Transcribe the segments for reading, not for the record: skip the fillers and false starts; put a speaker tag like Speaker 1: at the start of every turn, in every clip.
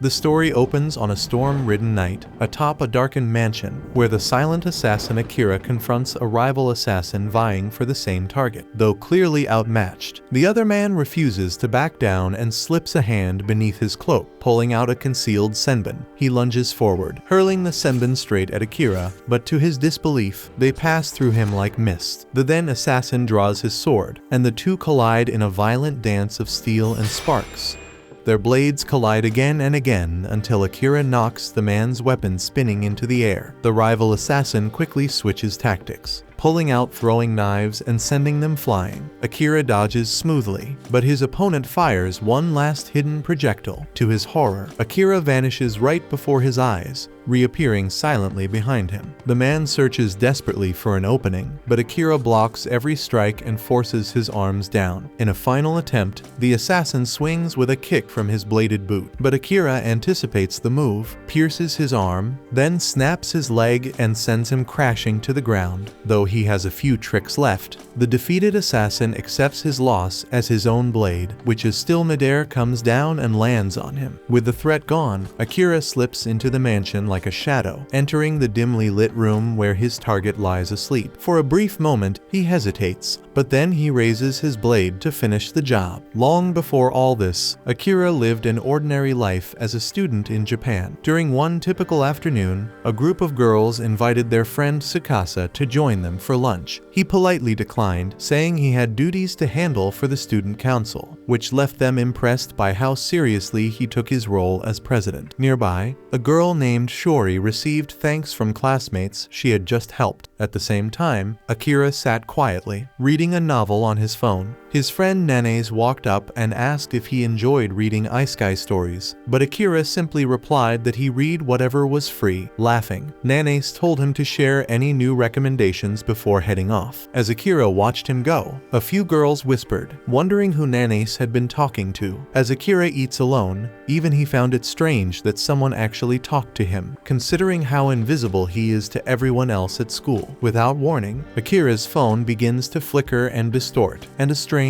Speaker 1: The story opens on a storm-ridden night, atop a darkened mansion, where the silent assassin Akira confronts a rival assassin vying for the same target. Though clearly outmatched, the other man refuses to back down and slips a hand beneath his cloak, pulling out a concealed senbon. He lunges forward, hurling the senbon straight at Akira, but to his disbelief, they pass through him like mist. The then assassin draws his sword, and the two collide in a violent dance of steel and sparks. Their blades collide again and again until Akira knocks the man's weapon spinning into the air. The rival assassin quickly switches tactics, pulling out throwing knives and sending them flying. Akira dodges smoothly, but his opponent fires one last hidden projectile. To his horror, Akira vanishes right before his eyes, reappearing silently behind him. The man searches desperately for an opening, but Akira blocks every strike and forces his arms down. In a final attempt, the assassin swings with a kick from his bladed boot, but Akira anticipates the move, pierces his arm, then snaps his leg and sends him crashing to the ground. Though he has a few tricks left, the defeated assassin accepts his loss as his own blade, which is still midair, comes down and lands on him. With the threat gone, Akira slips into the mansion like a shadow, entering the dimly lit room where his target lies asleep. For a brief moment, he hesitates, but then he raises his blade to finish the job. Long before all this, Akira lived an ordinary life as a student in Japan. During one typical afternoon, a group of girls invited their friend Tsukasa to join them for lunch. He politely declined, saying he had duties to handle for the student council, which left them impressed by how seriously he took his role as president. Nearby, a girl named Shori received thanks from classmates she had just helped. At the same time, Akira sat quietly, reading a novel on his phone. His friend Nanes walked up and asked if he enjoyed reading Isekai stories, but Akira simply replied that he read whatever was free, laughing. Nanes told him to share any new recommendations before heading off. As Akira watched him go, a few girls whispered, wondering who Nanes had been talking to. As Akira eats alone, even he found it strange that someone actually talked to him, considering how invisible he is to everyone else at school. Without warning, Akira's phone begins to flicker and distort, and a strange,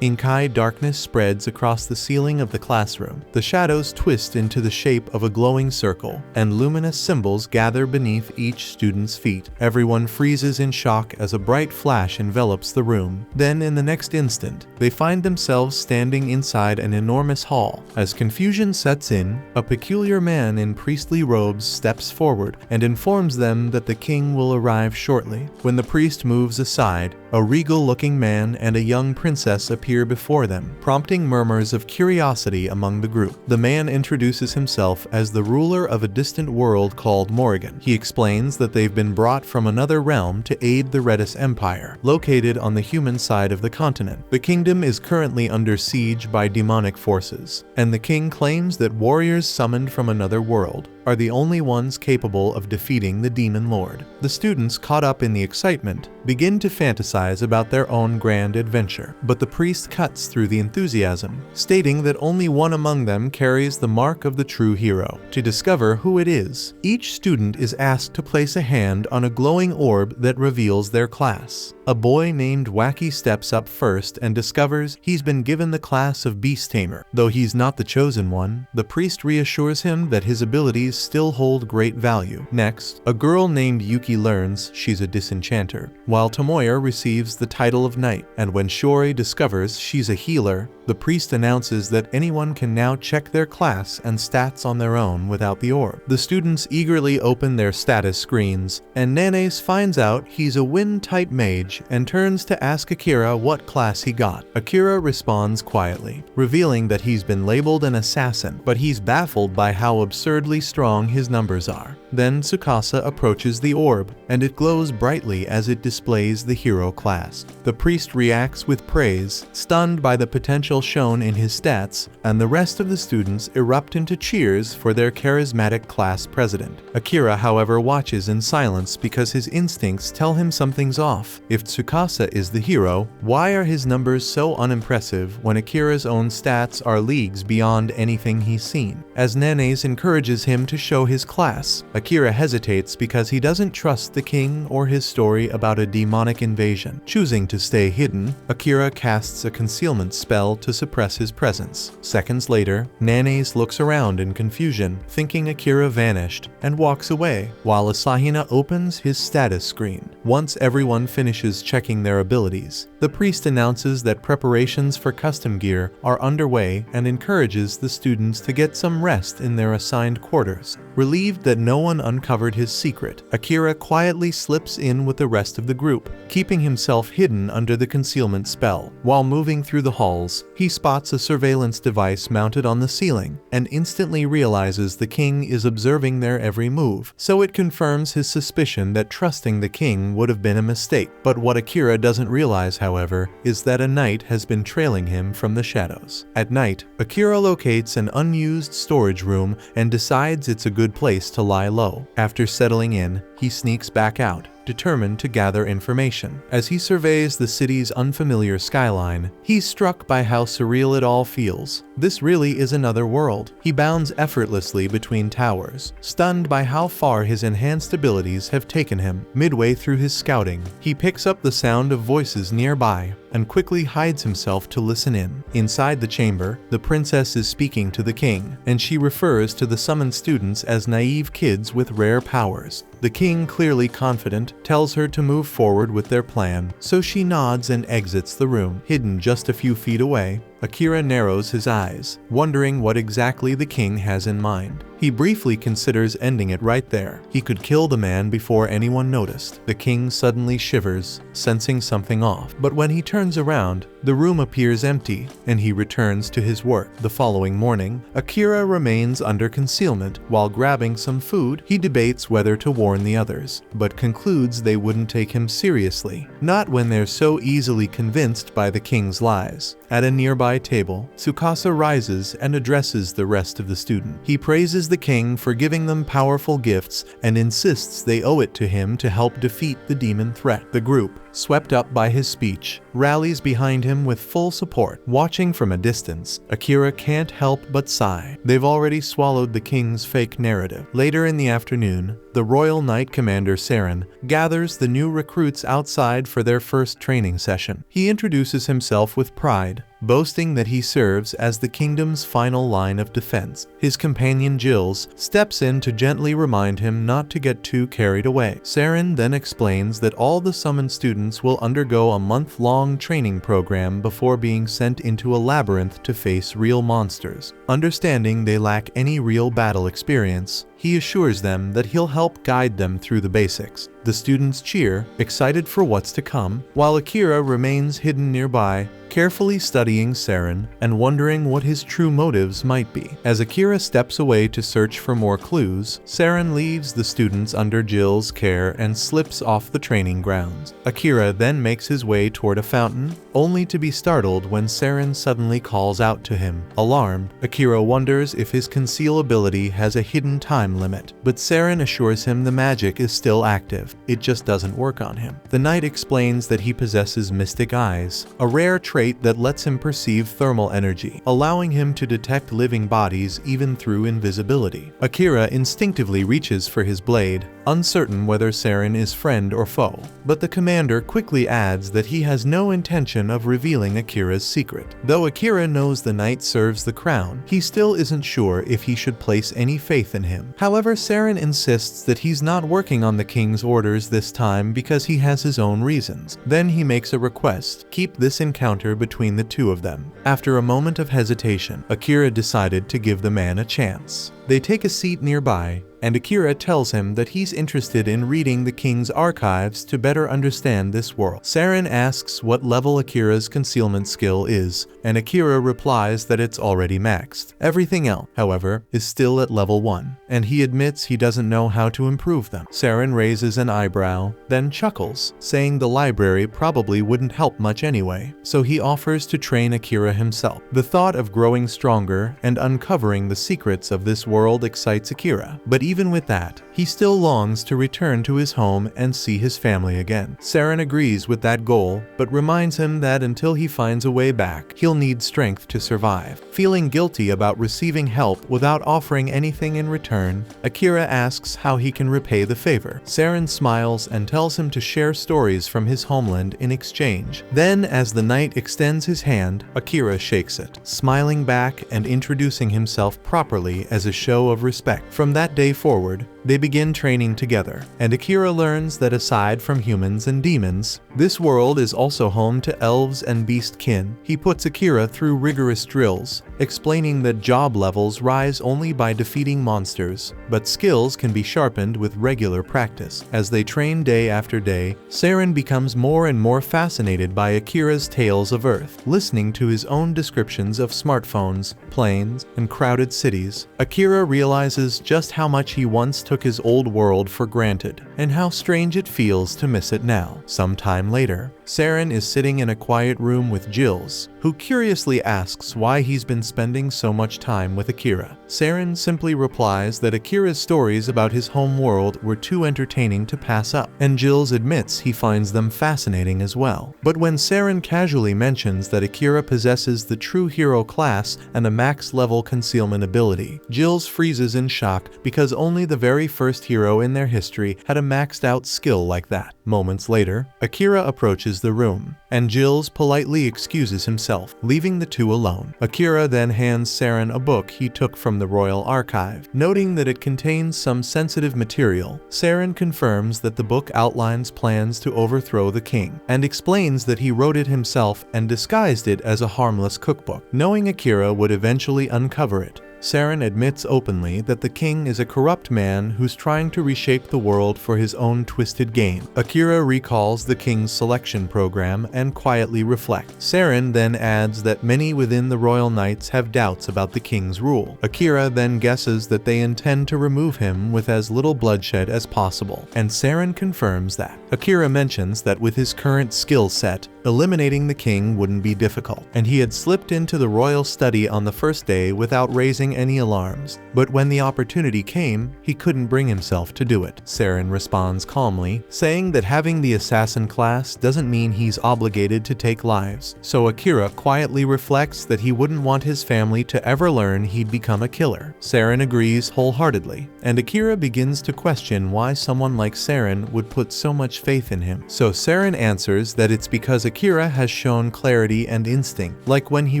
Speaker 1: inky darkness spreads across the ceiling of the classroom. The shadows twist into the shape of a glowing circle, and luminous symbols gather beneath each student's feet. Everyone freezes in shock as a bright flash envelops the room. Then, in the next instant, they find themselves standing inside an enormous hall. As confusion sets in, a peculiar man in priestly robes steps forward and informs them that the king will arrive shortly. When the priest moves aside, a regal-looking man and a young princess appear before them, prompting murmurs of curiosity among the group. The man introduces himself as the ruler of a distant world called Morrigan. He explains that they've been brought from another realm to aid the Redis Empire, located on the human side of the continent. The kingdom is currently under siege by demonic forces, and the king claims that warriors summoned from another world are the only ones capable of defeating the demon lord. The students, caught up in the excitement, begin to fantasize about their own grand adventure, but the priest cuts through the enthusiasm, stating that only one among them carries the mark of the true hero. To discover who it is, each student is asked to place a hand on a glowing orb that reveals their class. A boy named Wacky steps up first and discovers he's been given the class of Beast Tamer. Though he's not the chosen one, the priest reassures him that his abilities still hold great value. Next, a girl named Yuki learns she's a disenchanter, while Tomoya receives the title of knight, and when Shori discovers she's a healer, the priest announces that anyone can now check their class and stats on their own without the orb. The students eagerly open their status screens, and Nanes finds out he's a wind-type mage and turns to ask Akira what class he got. Akira responds quietly, revealing that he's been labeled an assassin, but he's baffled by how absurdly strong his numbers are. Then Tsukasa approaches the orb, and it glows brightly as it displays the hero class. The priest reacts with praise, stunned by the potential shown in his stats, and the rest of the students erupt into cheers for their charismatic class president. Akira, however, watches in silence because his instincts tell him something's off. If Tsukasa is the hero, why are his numbers so unimpressive when Akira's own stats are leagues beyond anything he's seen? As Nanes encourages him to show his class, Akira hesitates because he doesn't trust the king or his story about a demonic invasion. Choosing to stay hidden, Akira casts a concealment spell to to suppress his presence. Seconds later, Nanes looks around in confusion, thinking Akira vanished, and walks away, while Asahina opens his status screen. Once everyone finishes checking their abilities, the priest announces that preparations for custom gear are underway and encourages the students to get some rest in their assigned quarters. Relieved that no one uncovered his secret, Akira quietly slips in with the rest of the group, keeping himself hidden under the concealment spell. While moving through the halls, he spots a surveillance device mounted on the ceiling and instantly realizes the king is observing their every move, so it confirms his suspicion that trusting the king would have been a mistake. But what Akira doesn't realize, however, is that a knight has been trailing him from the shadows. At night, Akira locates an unused storage room and decides it's a good place to lie low. After settling in, he sneaks back out, determined to gather information. As he surveys the city's unfamiliar skyline, he's struck by how surreal it all feels. This really is another world. He bounds effortlessly between towers, stunned by how far his enhanced abilities have taken him. Midway through his scouting, he picks up the sound of voices nearby and quickly hides himself to listen in. Inside the chamber, the princess is speaking to the king, and she refers to the summoned students as naive kids with rare powers. The king, clearly confident, tells her to move forward with their plan, so she nods and exits the room. Hidden just a few feet away, Akira narrows his eyes, wondering what exactly the king has in mind. He briefly considers ending it right there. He could kill the man before anyone noticed. The king suddenly shivers, sensing something off. But when he turns around, the room appears empty, and he returns to his work. The following morning, Akira remains under concealment. While grabbing some food, he debates whether to warn the others, but concludes they wouldn't take him seriously. Not when they're so easily convinced by the king's lies. At a nearby table, Tsukasa rises and addresses the rest of the student. He praises the king for giving them powerful gifts and insists they owe it to him to help defeat the demon threat. The group, swept up by his speech, rallies behind him with full support. Watching from a distance, Akira can't help but sigh. They've already swallowed the king's fake narrative. Later in the afternoon, the Royal Knight Commander Saren gathers the new recruits outside for their first training session. He introduces himself with pride, boasting that he serves as the kingdom's final line of defense. His companion Jills steps in to gently remind him not to get too carried away. Saren then explains that all the summoned students will undergo a month-long training program before being sent into a labyrinth to face real monsters. Understanding they lack any real battle experience, he assures them that he'll help guide them through the basics. The students cheer, excited for what's to come, while Akira remains hidden nearby, carefully studying Saren and wondering what his true motives might be. As Akira steps away to search for more clues, Saren leaves the students under Jill's care and slips off the training grounds. Akira then makes his way toward a fountain, only to be startled when Saren suddenly calls out to him. Alarmed, Akira wonders if his conceal ability has a hidden time limit, but Saren assures him the magic is still active. It just doesn't work on him. The knight explains that he possesses mystic eyes, a rare trait that lets him perceive thermal energy, allowing him to detect living bodies even through invisibility. Akira instinctively reaches for his blade, uncertain whether Saren is friend or foe, but the commander quickly adds that he has no intention of revealing Akira's secret. Though Akira knows the knight serves the crown, he still isn't sure if he should place any faith in him. However, Saren insists that he's not working on the king's orders this time because he has his own reasons. Then he makes a request: keep this encounter between the two of them. After a moment of hesitation, Akira decided to give the man a chance. They take a seat nearby, and Akira tells him that he's interested in reading the king's archives to better understand this world. Saren asks what level Akira's concealment skill is, and Akira replies that it's already maxed. Everything else, however, is still at level 1, and he admits he doesn't know how to improve them. Saren raises an eyebrow, then chuckles, saying the library probably wouldn't help much anyway, so he offers to train Akira himself. The thought of growing stronger and uncovering the secrets of this world excites Akira, but even with that, he still longs to return to his home and see his family again. Saren agrees with that goal, but reminds him that until he finds a way back, he'll need strength to survive. Feeling guilty about receiving help without offering anything in return, Akira asks how he can repay the favor. Saren smiles and tells him to share stories from his homeland in exchange. Then, as the knight extends his hand, Akira shakes it, smiling back and introducing himself properly as a show of respect. From that day forward, they begin training together, and Akira learns that aside from humans and demons, this world is also home to elves and beast-kin. He puts Akira through rigorous drills, explaining that job levels rise only by defeating monsters, but skills can be sharpened with regular practice. As they train day after day, Saren becomes more and more fascinated by Akira's tales of Earth. Listening to his own descriptions of smartphones, planes, and crowded cities, Akira realizes just how much he once took his old world for granted, and how strange it feels to miss it now. Sometime later, Saren is sitting in a quiet room with Jills, who curiously asks why he's been spending so much time with Akira. Saren simply replies that Akira's stories about his home world were too entertaining to pass up, and Jills admits he finds them fascinating as well. But when Saren casually mentions that Akira possesses the true hero class and a max-level concealment ability, Jills freezes in shock because only the very first hero in their history had a maxed-out skill like that. Moments later, Akira approaches the room, and Jills politely excuses himself, leaving the two alone. Akira then hands Saren a book he took from the Royal Archive. Noting that it contains some sensitive material, Saren confirms that the book outlines plans to overthrow the king, and explains that he wrote it himself and disguised it as a harmless cookbook, knowing Akira would eventually uncover it. Saren admits openly that the king is a corrupt man who's trying to reshape the world for his own twisted gain. Akira recalls the king's selection program and quietly reflects. Saren then adds that many within the royal knights have doubts about the king's rule. Akira then guesses that they intend to remove him with as little bloodshed as possible, and Saren confirms that. Akira mentions that with his current skill set, eliminating the king wouldn't be difficult, and he had slipped into the royal study on the first day without raising any alarms. But when the opportunity came, he couldn't bring himself to do it. Saren responds calmly, saying that having the assassin class doesn't mean he's obligated to take lives. So Akira quietly reflects that he wouldn't want his family to ever learn he'd become a killer. Saren agrees wholeheartedly, and Akira begins to question why someone like Saren would put so much faith in him. So Saren answers that it's because Akira has shown clarity and instinct, like when he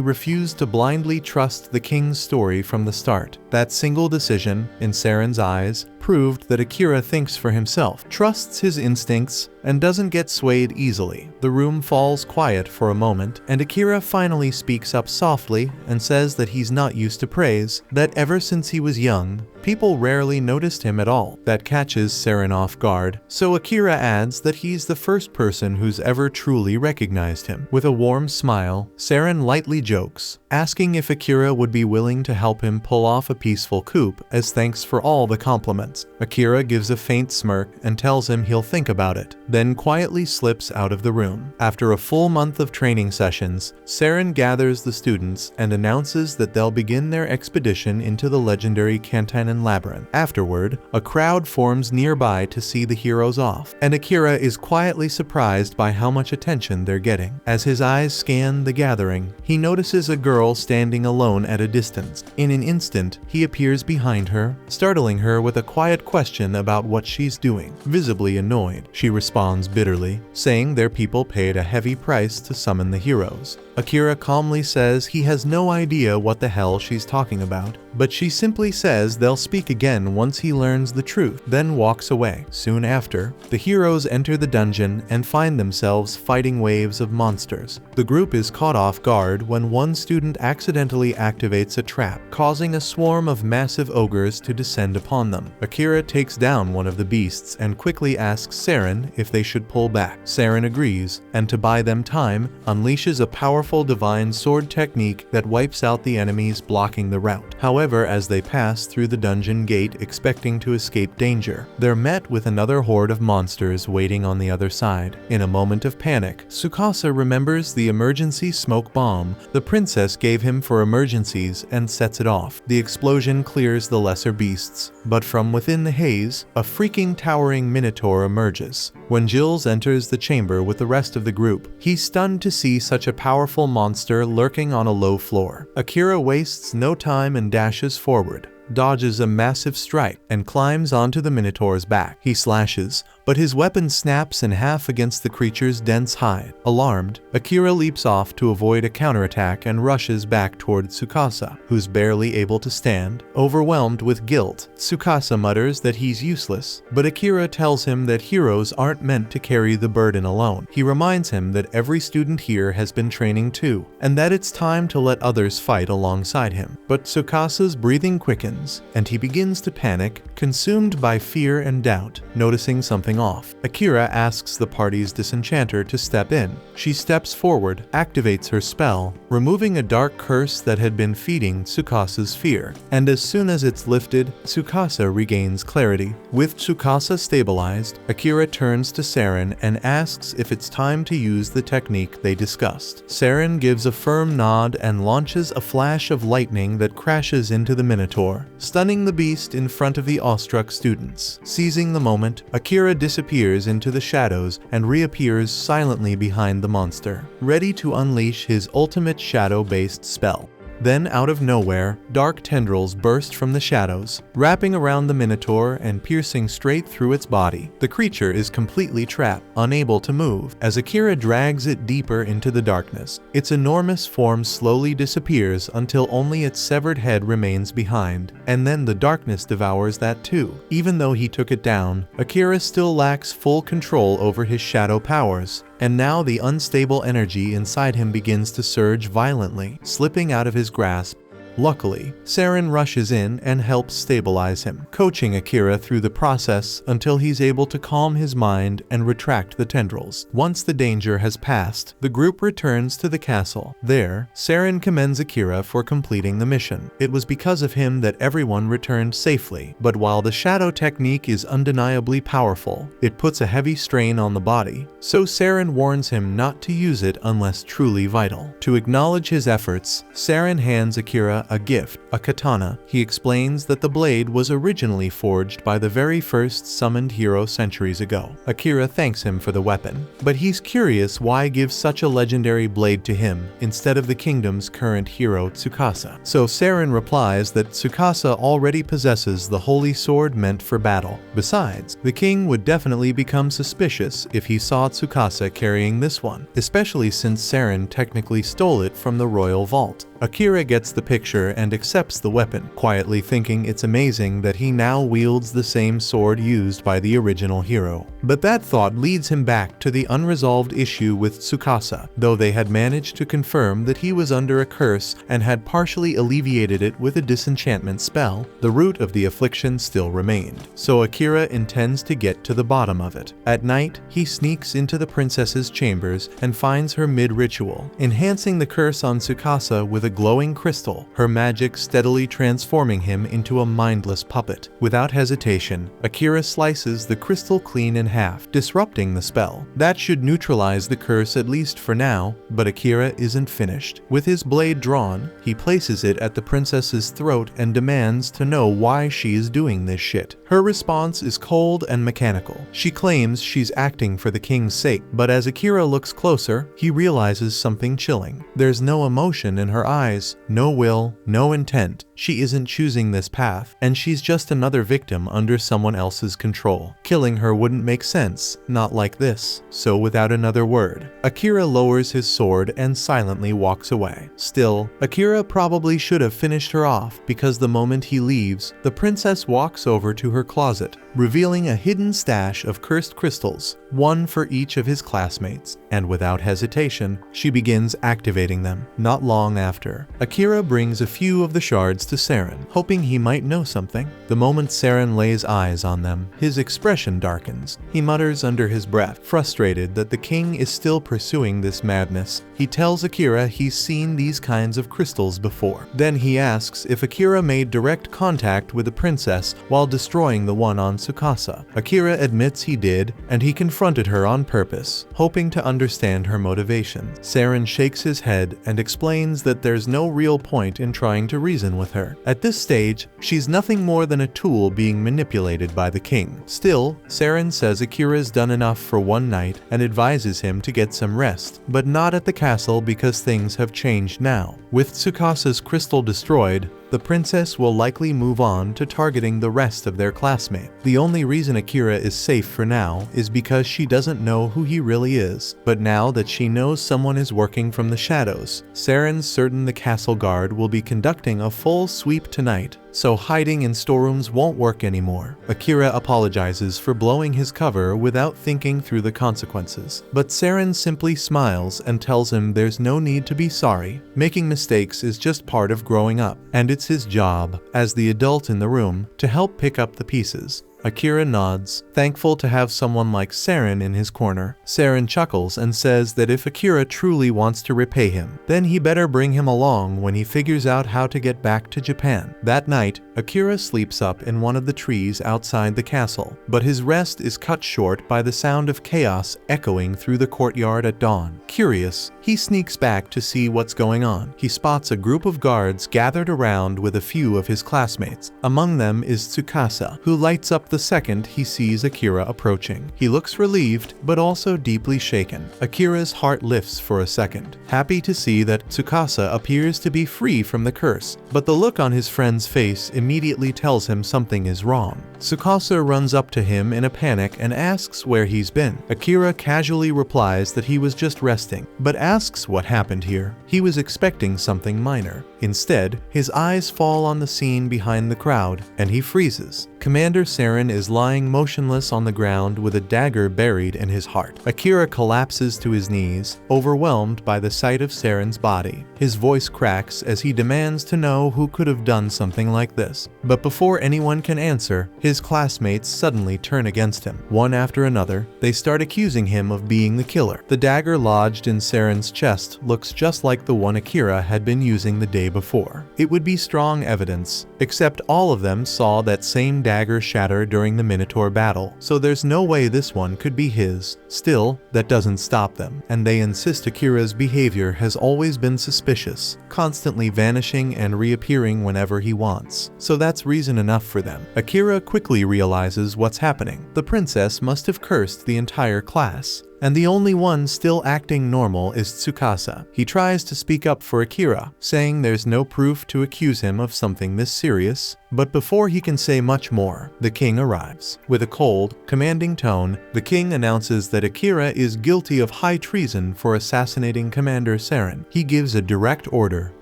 Speaker 1: refused to blindly trust the king's story from the start. That single decision, in Saren's eyes, proved that Akira thinks for himself, trusts his instincts, and doesn't get swayed easily. The room falls quiet for a moment, and Akira finally speaks up softly and says that he's not used to praise, that ever since he was young, people rarely noticed him at all. That catches Saren off guard, so Akira adds that he's the first person who's ever truly recognized him. With a warm smile, Saren lightly jokes, asking if Akira would be willing to help him pull off a peaceful coup as thanks for all the compliments. Akira gives a faint smirk and tells him he'll think about it, then quietly slips out of the room. After a full month of training sessions, Saren gathers the students and announces that they'll begin their expedition into the legendary Kantanen Labyrinth. Afterward, a crowd forms nearby to see the heroes off, and Akira is quietly surprised by how much attention they're getting. As his eyes scan the gathering, he notices a girl standing alone at a distance. In an instant, he appears behind her, startling her with a quiet question about what she's doing. Visibly annoyed, she responds bitterly, saying their people paid a heavy price to summon the heroes. Akira calmly says he has no idea what the hell she's talking about, but she simply says they'll speak again once he learns the truth, then walks away. Soon after, the heroes enter the dungeon and find themselves fighting waves of monsters. The group is caught off guard when one student accidentally activates a trap, causing a swarm of massive ogres to descend upon them. Akira takes down one of the beasts and quickly asks Saren if they should pull back. Saren agrees, and to buy them time, unleashes a powerful powerful divine sword technique that wipes out the enemies blocking the route. However, as they pass through the dungeon gate expecting to escape danger, they're met with another horde of monsters waiting on the other side. In a moment of panic, Tsukasa remembers the emergency smoke bomb the princess gave him for emergencies and sets it off. The explosion clears the lesser beasts, but from within the haze, a freaking towering minotaur emerges. When Jules enters the chamber with the rest of the group, he's stunned to see such a powerful monster lurking on a low floor. Akira wastes no time and dashes forward, dodges a massive strike, and climbs onto the Minotaur's back. He slashes, but his weapon snaps in half against the creature's dense hide. Alarmed, Akira leaps off to avoid a counterattack and rushes back toward Tsukasa, who's barely able to stand. Overwhelmed with guilt, Tsukasa mutters that he's useless, but Akira tells him that heroes aren't meant to carry the burden alone. He reminds him that every student here has been training too, and that it's time to let others fight alongside him. But Tsukasa's breathing quickens, and he begins to panic, consumed by fear and doubt. Noticing something off, Akira asks the party's disenchanter to step in. She steps forward, activates her spell, removing a dark curse that had been feeding Tsukasa's fear, and as soon as it's lifted, Tsukasa regains clarity. With Tsukasa stabilized, Akira turns to Saren and asks if it's time to use the technique they discussed. Saren gives a firm nod and launches a flash of lightning that crashes into the Minotaur, stunning the beast in front of the awestruck students. Seizing the moment, Akira disappears into the shadows and reappears silently behind the monster, ready to unleash his ultimate shadow-based spell. Then, out of nowhere, dark tendrils burst from the shadows, wrapping around the Minotaur and piercing straight through its body. The creature is completely trapped, unable to move, as Akira drags it deeper into the darkness. Its enormous form slowly disappears until only its severed head remains behind, and then the darkness devours that too. Even though he took it down, Akira still lacks full control over his shadow powers, and now the unstable energy inside him begins to surge violently, slipping out of his grasp. Luckily, Saren rushes in and helps stabilize him, coaching Akira through the process until he's able to calm his mind and retract the tendrils. Once the danger has passed, the group returns to the castle. There, Saren commends Akira for completing the mission. It was because of him that everyone returned safely, but while the shadow technique is undeniably powerful, it puts a heavy strain on the body, so Saren warns him not to use it unless truly vital. To acknowledge his efforts, Saren hands Akira a gift, a katana. He explains that the blade was originally forged by the very first summoned hero centuries ago. Akira thanks him for the weapon, but he's curious why give such a legendary blade to him instead of the kingdom's current hero Tsukasa. So Saren replies that Tsukasa already possesses the holy sword meant for battle. Besides, the king would definitely become suspicious if he saw Tsukasa carrying this one, especially since Saren technically stole it from the royal vault. Akira gets the picture and accepts the weapon, quietly thinking it's amazing that he now wields the same sword used by the original hero. But that thought leads him back to the unresolved issue with Tsukasa. Though they had managed to confirm that he was under a curse and had partially alleviated it with a disenchantment spell, the root of the affliction still remained. So Akira intends to get to the bottom of it. At night, he sneaks into the princess's chambers and finds her mid-ritual, enhancing the curse on Tsukasa with a glowing crystal, her magic steadily transforming him into a mindless puppet. Without hesitation, Akira slices the crystal clean in half, disrupting the spell. That should neutralize the curse at least for now, but Akira isn't finished. With his blade drawn, he places it at the princess's throat and demands to know why she is doing this shit. Her response is cold and mechanical. She claims she's acting for the king's sake, but as Akira looks closer, he realizes something chilling. There's no emotion in her eyes, no will, no intent. She isn't choosing this path, and she's just another victim under someone else's control. Killing her wouldn't make sense, not like this. So without another word, Akira lowers his sword and silently walks away. Still, Akira probably should have finished her off, because the moment he leaves, the princess walks over to her closet, revealing a hidden stash of cursed crystals, one for each of his classmates, and without hesitation, she begins activating them. Not long after, Akira brings a few of the shards to Saren, hoping he might know something. The moment Saren lays eyes on them, his expression darkens. He mutters under his breath, frustrated that the king is still pursuing this madness. He tells Akira he's seen these kinds of crystals before. Then he asks if Akira made direct contact with the princess while destroying the one on Tsukasa. Akira admits he did, and he confronted her on purpose, hoping to understand her motivation. Saren shakes his head and explains that there's no real point in trying to reason with her. At this stage, she's nothing more than a tool being manipulated by the king. Still, Saren says Akira's done enough for one night and advises him to get some rest, but not at the castle because things have changed now. With Tsukasa's crystal destroyed, the princess will likely move on to targeting the rest of their classmates. The only reason Akira is safe for now is because she doesn't know who he really is. But now that she knows someone is working from the shadows, Saren's certain the castle guard will be conducting a full sweep tonight, so hiding in storerooms won't work anymore. Akira apologizes for blowing his cover without thinking through the consequences. But Saren simply smiles and tells him there's no need to be sorry. Making mistakes is just part of growing up, and it's his job, as the adult in the room, to help pick up the pieces. Akira nods, thankful to have someone like Saren in his corner. Saren chuckles and says that if Akira truly wants to repay him, then he better bring him along when he figures out how to get back to Japan. That night, Akira sleeps up in one of the trees outside the castle, but his rest is cut short by the sound of chaos echoing through the courtyard at dawn. Curious, he sneaks back to see what's going on. He spots a group of guards gathered around with a few of his classmates. Among them is Tsukasa, who lights up the second he sees Akira approaching. He looks relieved, but also deeply shaken. Akira's heart lifts for a second, happy to see that Tsukasa appears to be free from the curse, but the look on his friend's face immediately tells him something is wrong. Tsukasa runs up to him in a panic and asks where he's been. Akira casually replies that he was just resting, but asks what happened here. He was expecting something minor. Instead, his eyes fall on the scene behind the crowd, and he freezes. Commander Saren is lying motionless on the ground with a dagger buried in his heart. Akira collapses to his knees, overwhelmed by the sight of Saren's body. His voice cracks as he demands to know who could have done something like this. But before anyone can answer, his classmates suddenly turn against him. One after another, they start accusing him of being the killer. The dagger lodged in Saren's chest looks just like the one Akira had been using the day before. It would be strong evidence, except all of them saw that same dagger shatter during the Minotaur battle, so there's no way this one could be his. Still, that doesn't stop them, and they insist Akira's behavior has always been suspicious, constantly vanishing and reappearing whenever he wants. So that's reason enough for them. Akira quickly realizes what's happening. The princess must have cursed the entire class, and the only one still acting normal is Tsukasa. He tries to speak up for Akira, saying there's no proof to accuse him of something this serious, but before he can say much more, the king arrives. With a cold, commanding tone, the king announces that Akira is guilty of high treason for assassinating Commander Saren. He gives a direct order.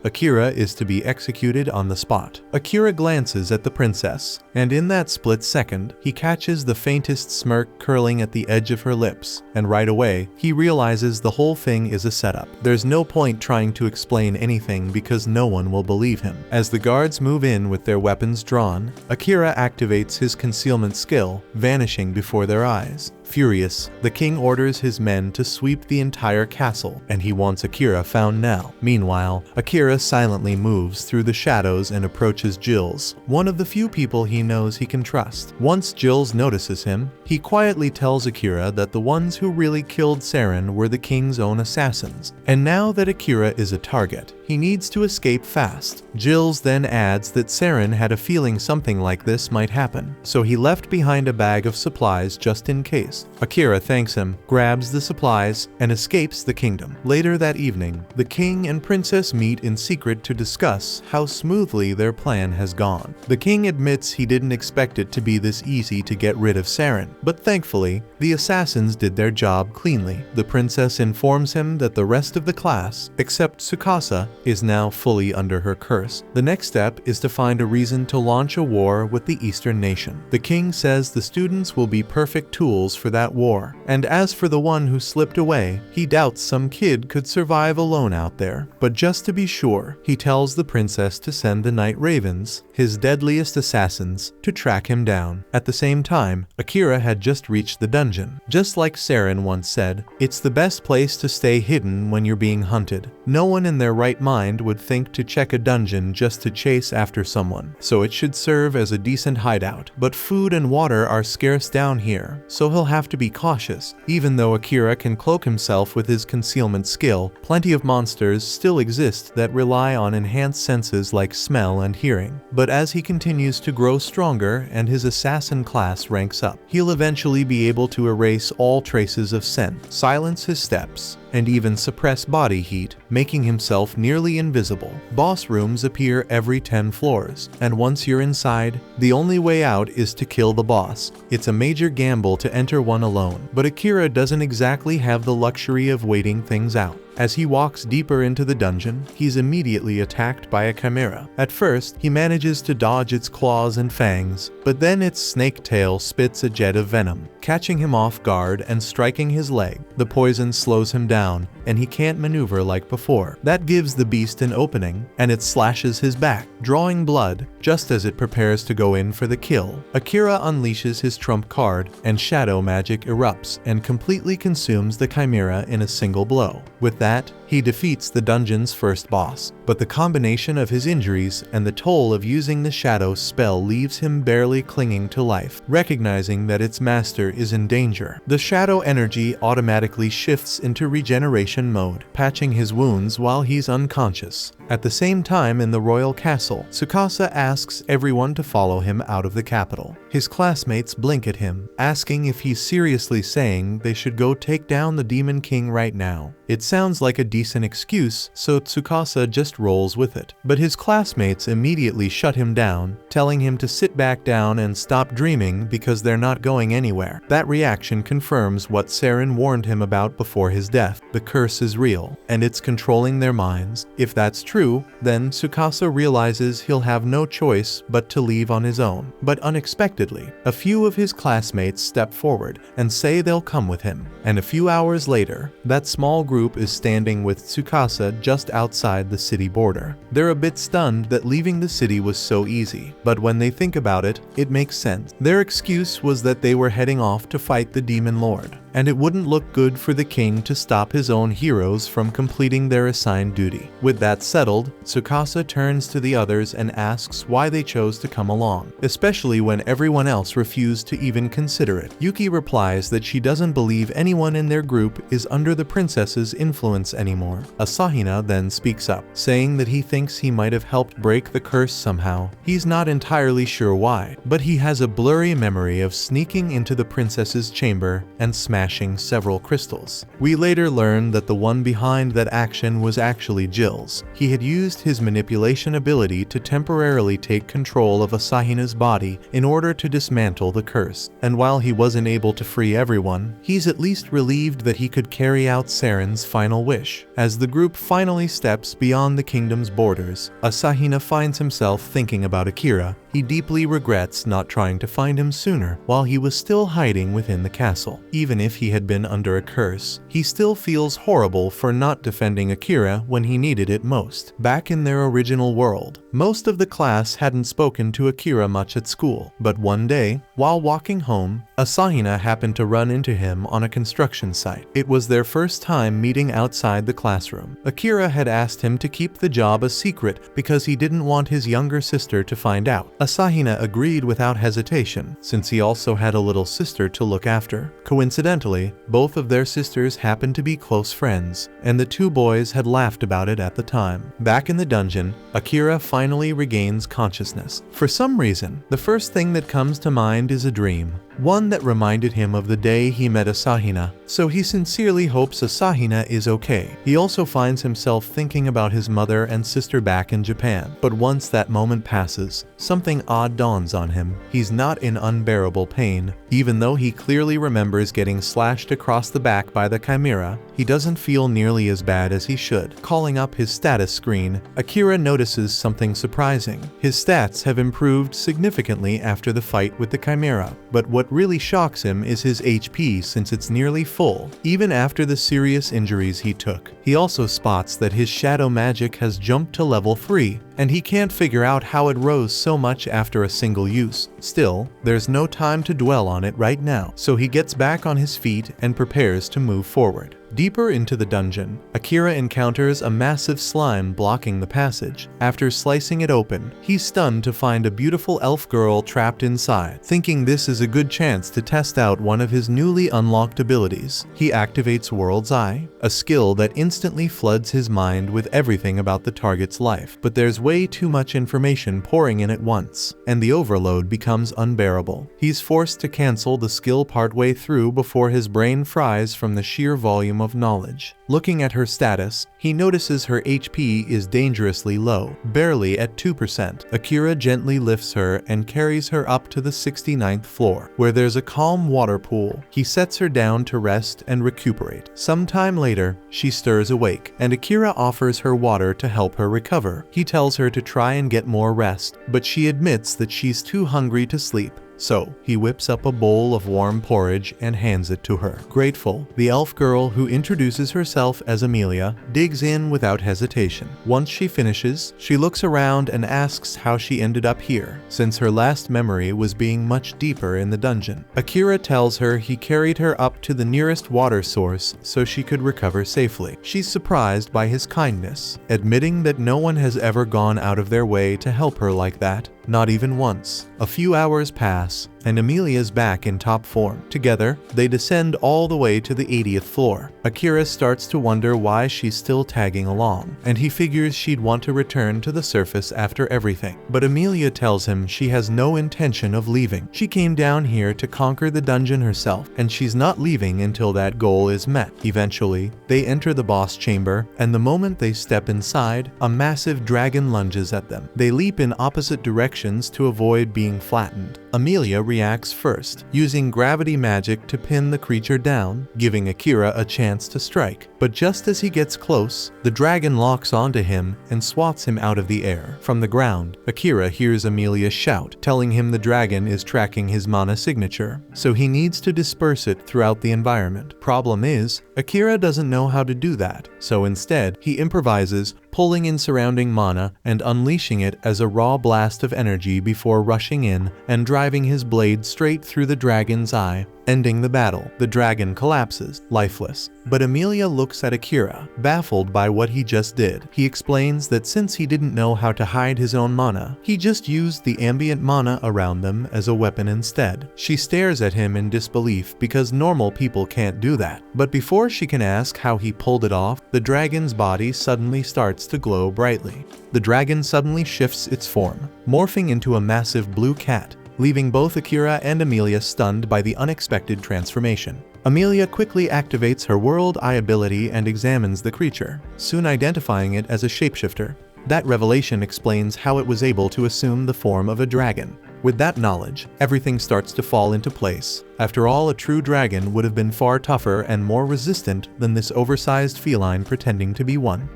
Speaker 1: Akira is to be executed on the spot. Akira glances at the princess, and in that split second, he catches the faintest smirk curling at the edge of her lips, and right away, he realizes the whole thing is a setup. There's no point trying to explain anything because no one will believe him. As the guards move in with their weapons drawn, Akira activates his concealment skill, vanishing before their eyes. Furious, the king orders his men to sweep the entire castle, and he wants Akira found now. Meanwhile, Akira silently moves through the shadows and approaches Jills, one of the few people he knows he can trust. Once Jills notices him, he quietly tells Akira that the ones who really killed Saren were the king's own assassins, and now that Akira is a target, he needs to escape fast. Jills then adds that Saren had a feeling something like this might happen, so he left behind a bag of supplies just in case. supplies. Akira thanks him, grabs the supplies, and escapes the kingdom. Later that evening, the king and princess meet in secret to discuss how smoothly their plan has gone. The king admits he didn't expect it to be this easy to get rid of Saren, but thankfully, the assassins did their job cleanly. The princess informs him that the rest of the class, except Tsukasa, is now fully under her curse. The next step is to find a reason to launch a war with the Eastern nation. The king says the students will be perfect tools for that war, and as for the one who slipped away, he doubts some kid could survive alone out there. But just to be sure, he tells the princess to send the Night Ravens, his deadliest assassins, to track him down. At the same time, Akira had just reached the dungeon. Just like Saren once said, it's the best place to stay hidden when you're being hunted. No one in their right mind would think to check a dungeon just to chase after someone, so it should serve as a decent hideout. But food and water are scarce down here, so he'll have to be cautious. Even though Akira can cloak himself with his concealment skill, plenty of monsters still exist that rely on enhanced senses like smell and hearing. But as he continues to grow stronger and his assassin class ranks up, he'll eventually be able to erase all traces of scent, silence his steps, and even suppress body heat, making himself nearly invisible. Boss rooms appear every 10 floors, and once you're inside, the only way out is to kill the boss. It's a major gamble to enter one alone, but Akira doesn't exactly have the luxury of waiting things out. As he walks deeper into the dungeon, he's immediately attacked by a chimera. At first, he manages to dodge its claws and fangs, but then its snake tail spits a jet of venom, catching him off guard and striking his leg. The poison slows him down, and he can't maneuver like before. That gives the beast an opening, and it slashes his back, drawing blood just as it prepares to go in for the kill. Akira unleashes his trump card, and shadow magic erupts and completely consumes the chimera in a single blow. With that, he defeats the dungeon's first boss, but the combination of his injuries and the toll of using the shadow spell leaves him barely clinging to life. Recognizing that its master is in danger, the shadow energy automatically shifts into regeneration mode, patching his wounds while he's unconscious. At the same time, in the royal castle, Tsukasa asks everyone to follow him out of the capital. His classmates blink at him, asking if he's seriously saying they should go take down the Demon King right now. It sounds like a decent excuse, so Tsukasa just rolls with it. But his classmates immediately shut him down, telling him to sit back down and stop dreaming because they're not going anywhere. That reaction confirms what Saren warned him about before his death. The curse is real, and it's controlling their minds. If that's true, then Tsukasa realizes he'll have no choice but to leave on his own. But unexpectedly, a few of his classmates step forward and say they'll come with him. And a few hours later, that small group is standing with Tsukasa just outside the city border. They're a bit stunned that leaving the city was so easy, but when they think about it, it makes sense. Their excuse was that they were heading off to fight the Demon Lord, and it wouldn't look good for the king to stop his own heroes from completing their assigned duty. With that settled, Tsukasa turns to the others and asks why they chose to come along, especially when everyone else refused to even consider it. Yuki replies that she doesn't believe anyone in their group is under the princess's influence anymore. Asahina then speaks up, saying that he thinks he might have helped break the curse somehow. He's not entirely sure why, but he has a blurry memory of sneaking into the princess's chamber and smashing several crystals. We later learn that the one behind that action was actually Jill's. He had used his manipulation ability to temporarily take control of Asahina's body in order to dismantle the curse, and while he wasn't able to free everyone, he's at least relieved that he could carry out Saren's final wish. As the group finally steps beyond the kingdom's borders, Asahina finds himself thinking about Akira. He deeply regrets not trying to find him sooner while he was still hiding within the castle. Even if he had been under a curse, he still feels horrible for not defending Akira when he needed it most. Back in their original world, most of the class hadn't spoken to Akira much at school, but one day, while walking home, Asahina happened to run into him on a construction site. It was their first time meeting outside the classroom. Akira had asked him to keep the job a secret because he didn't want his younger sister to find out. Asahina agreed without hesitation, since he also had a little sister to look after. Coincidentally, both of their sisters happened to be close friends, and the two boys had laughed about it at the time. Back in the dungeon, Akira finally regains consciousness. For some reason, the first thing that comes to mind is a dream. one that reminded him of the day he met Asahina, so he sincerely hopes Asahina is okay. He also finds himself thinking about his mother and sister back in Japan, but once that moment passes, something odd dawns on him. He's not in unbearable pain. Even though he clearly remembers getting slashed across the back by the chimera, he doesn't feel nearly as bad as he should. Calling up his status screen, Akira notices something surprising. His stats have improved significantly after the fight with the chimera, but what really shocks him is his HP, since it's nearly full, even after the serious injuries he took. He also spots that his shadow magic has jumped to level 3, and he can't figure out how it rose so much after a single use. Still, there's no time to dwell on it right now, so he gets back on his feet and prepares to move forward. Deeper into the dungeon, Akira encounters a massive slime blocking the passage. After slicing it open, he's stunned to find a beautiful elf girl trapped inside. Thinking this is a good chance to test out one of his newly unlocked abilities, he activates World's Eye, a skill that instantly floods his mind with everything about the target's life. But there's way too much information pouring in at once, and the overload becomes unbearable. He's forced to cancel the skill partway through before his brain fries from the sheer volume of knowledge. Looking at her status, he notices her HP is dangerously low, barely at 2%. Akira gently lifts her and carries her up to the 69th floor, where there's a calm water pool. He sets her down to rest and recuperate. Sometime later, she stirs awake, and Akira offers her water to help her recover. He tells her to try and get more rest, but she admits that she's too hungry to sleep. So, he whips up a bowl of warm porridge and hands it to her. Grateful, the elf girl, who introduces herself as Amelia, digs in without hesitation. Once she finishes, she looks around and asks how she ended up here, since her last memory was being much deeper in the dungeon. Akira tells her he carried her up to the nearest water source so she could recover safely. She's surprised by his kindness, admitting that no one has ever gone out of their way to help her like that, not even once. A few hours pass, and Amelia's back in top form. Together, they descend all the way to the 80th floor. Akira starts to wonder why she's still tagging along, and he figures she'd want to return to the surface after everything. But Amelia tells him she has no intention of leaving. She came down here to conquer the dungeon herself, and she's not leaving until that goal is met. Eventually, they enter the boss chamber, and the moment they step inside, a massive dragon lunges at them. They leap in opposite directions to avoid being flattened. Amelia reacts first, using gravity magic to pin the creature down, giving Akira a chance to strike. But just as he gets close, the dragon locks onto him and swats him out of the air. From the ground, Akira hears Amelia shout, telling him the dragon is tracking his mana signature, so he needs to disperse it throughout the environment. Problem is, Akira doesn't know how to do that, so instead, he improvises, pulling in surrounding mana and unleashing it as a raw blast of energy before rushing in and driving his blade straight through the dragon's eye, ending the battle. The dragon collapses, lifeless. But Amelia looks at Akira, baffled by what he just did. He explains that since he didn't know how to hide his own mana, he just used the ambient mana around them as a weapon instead. She stares at him in disbelief because normal people can't do that. But before she can ask how he pulled it off, the dragon's body suddenly starts to glow brightly. The dragon suddenly shifts its form, morphing into a massive blue cat, leaving both Akira and Amelia stunned by the unexpected transformation. Amelia quickly activates her World Eye ability and examines the creature, soon identifying it as a shapeshifter. That revelation explains how it was able to assume the form of a dragon. With that knowledge, everything starts to fall into place. After all, a true dragon would have been far tougher and more resistant than this oversized feline pretending to be one.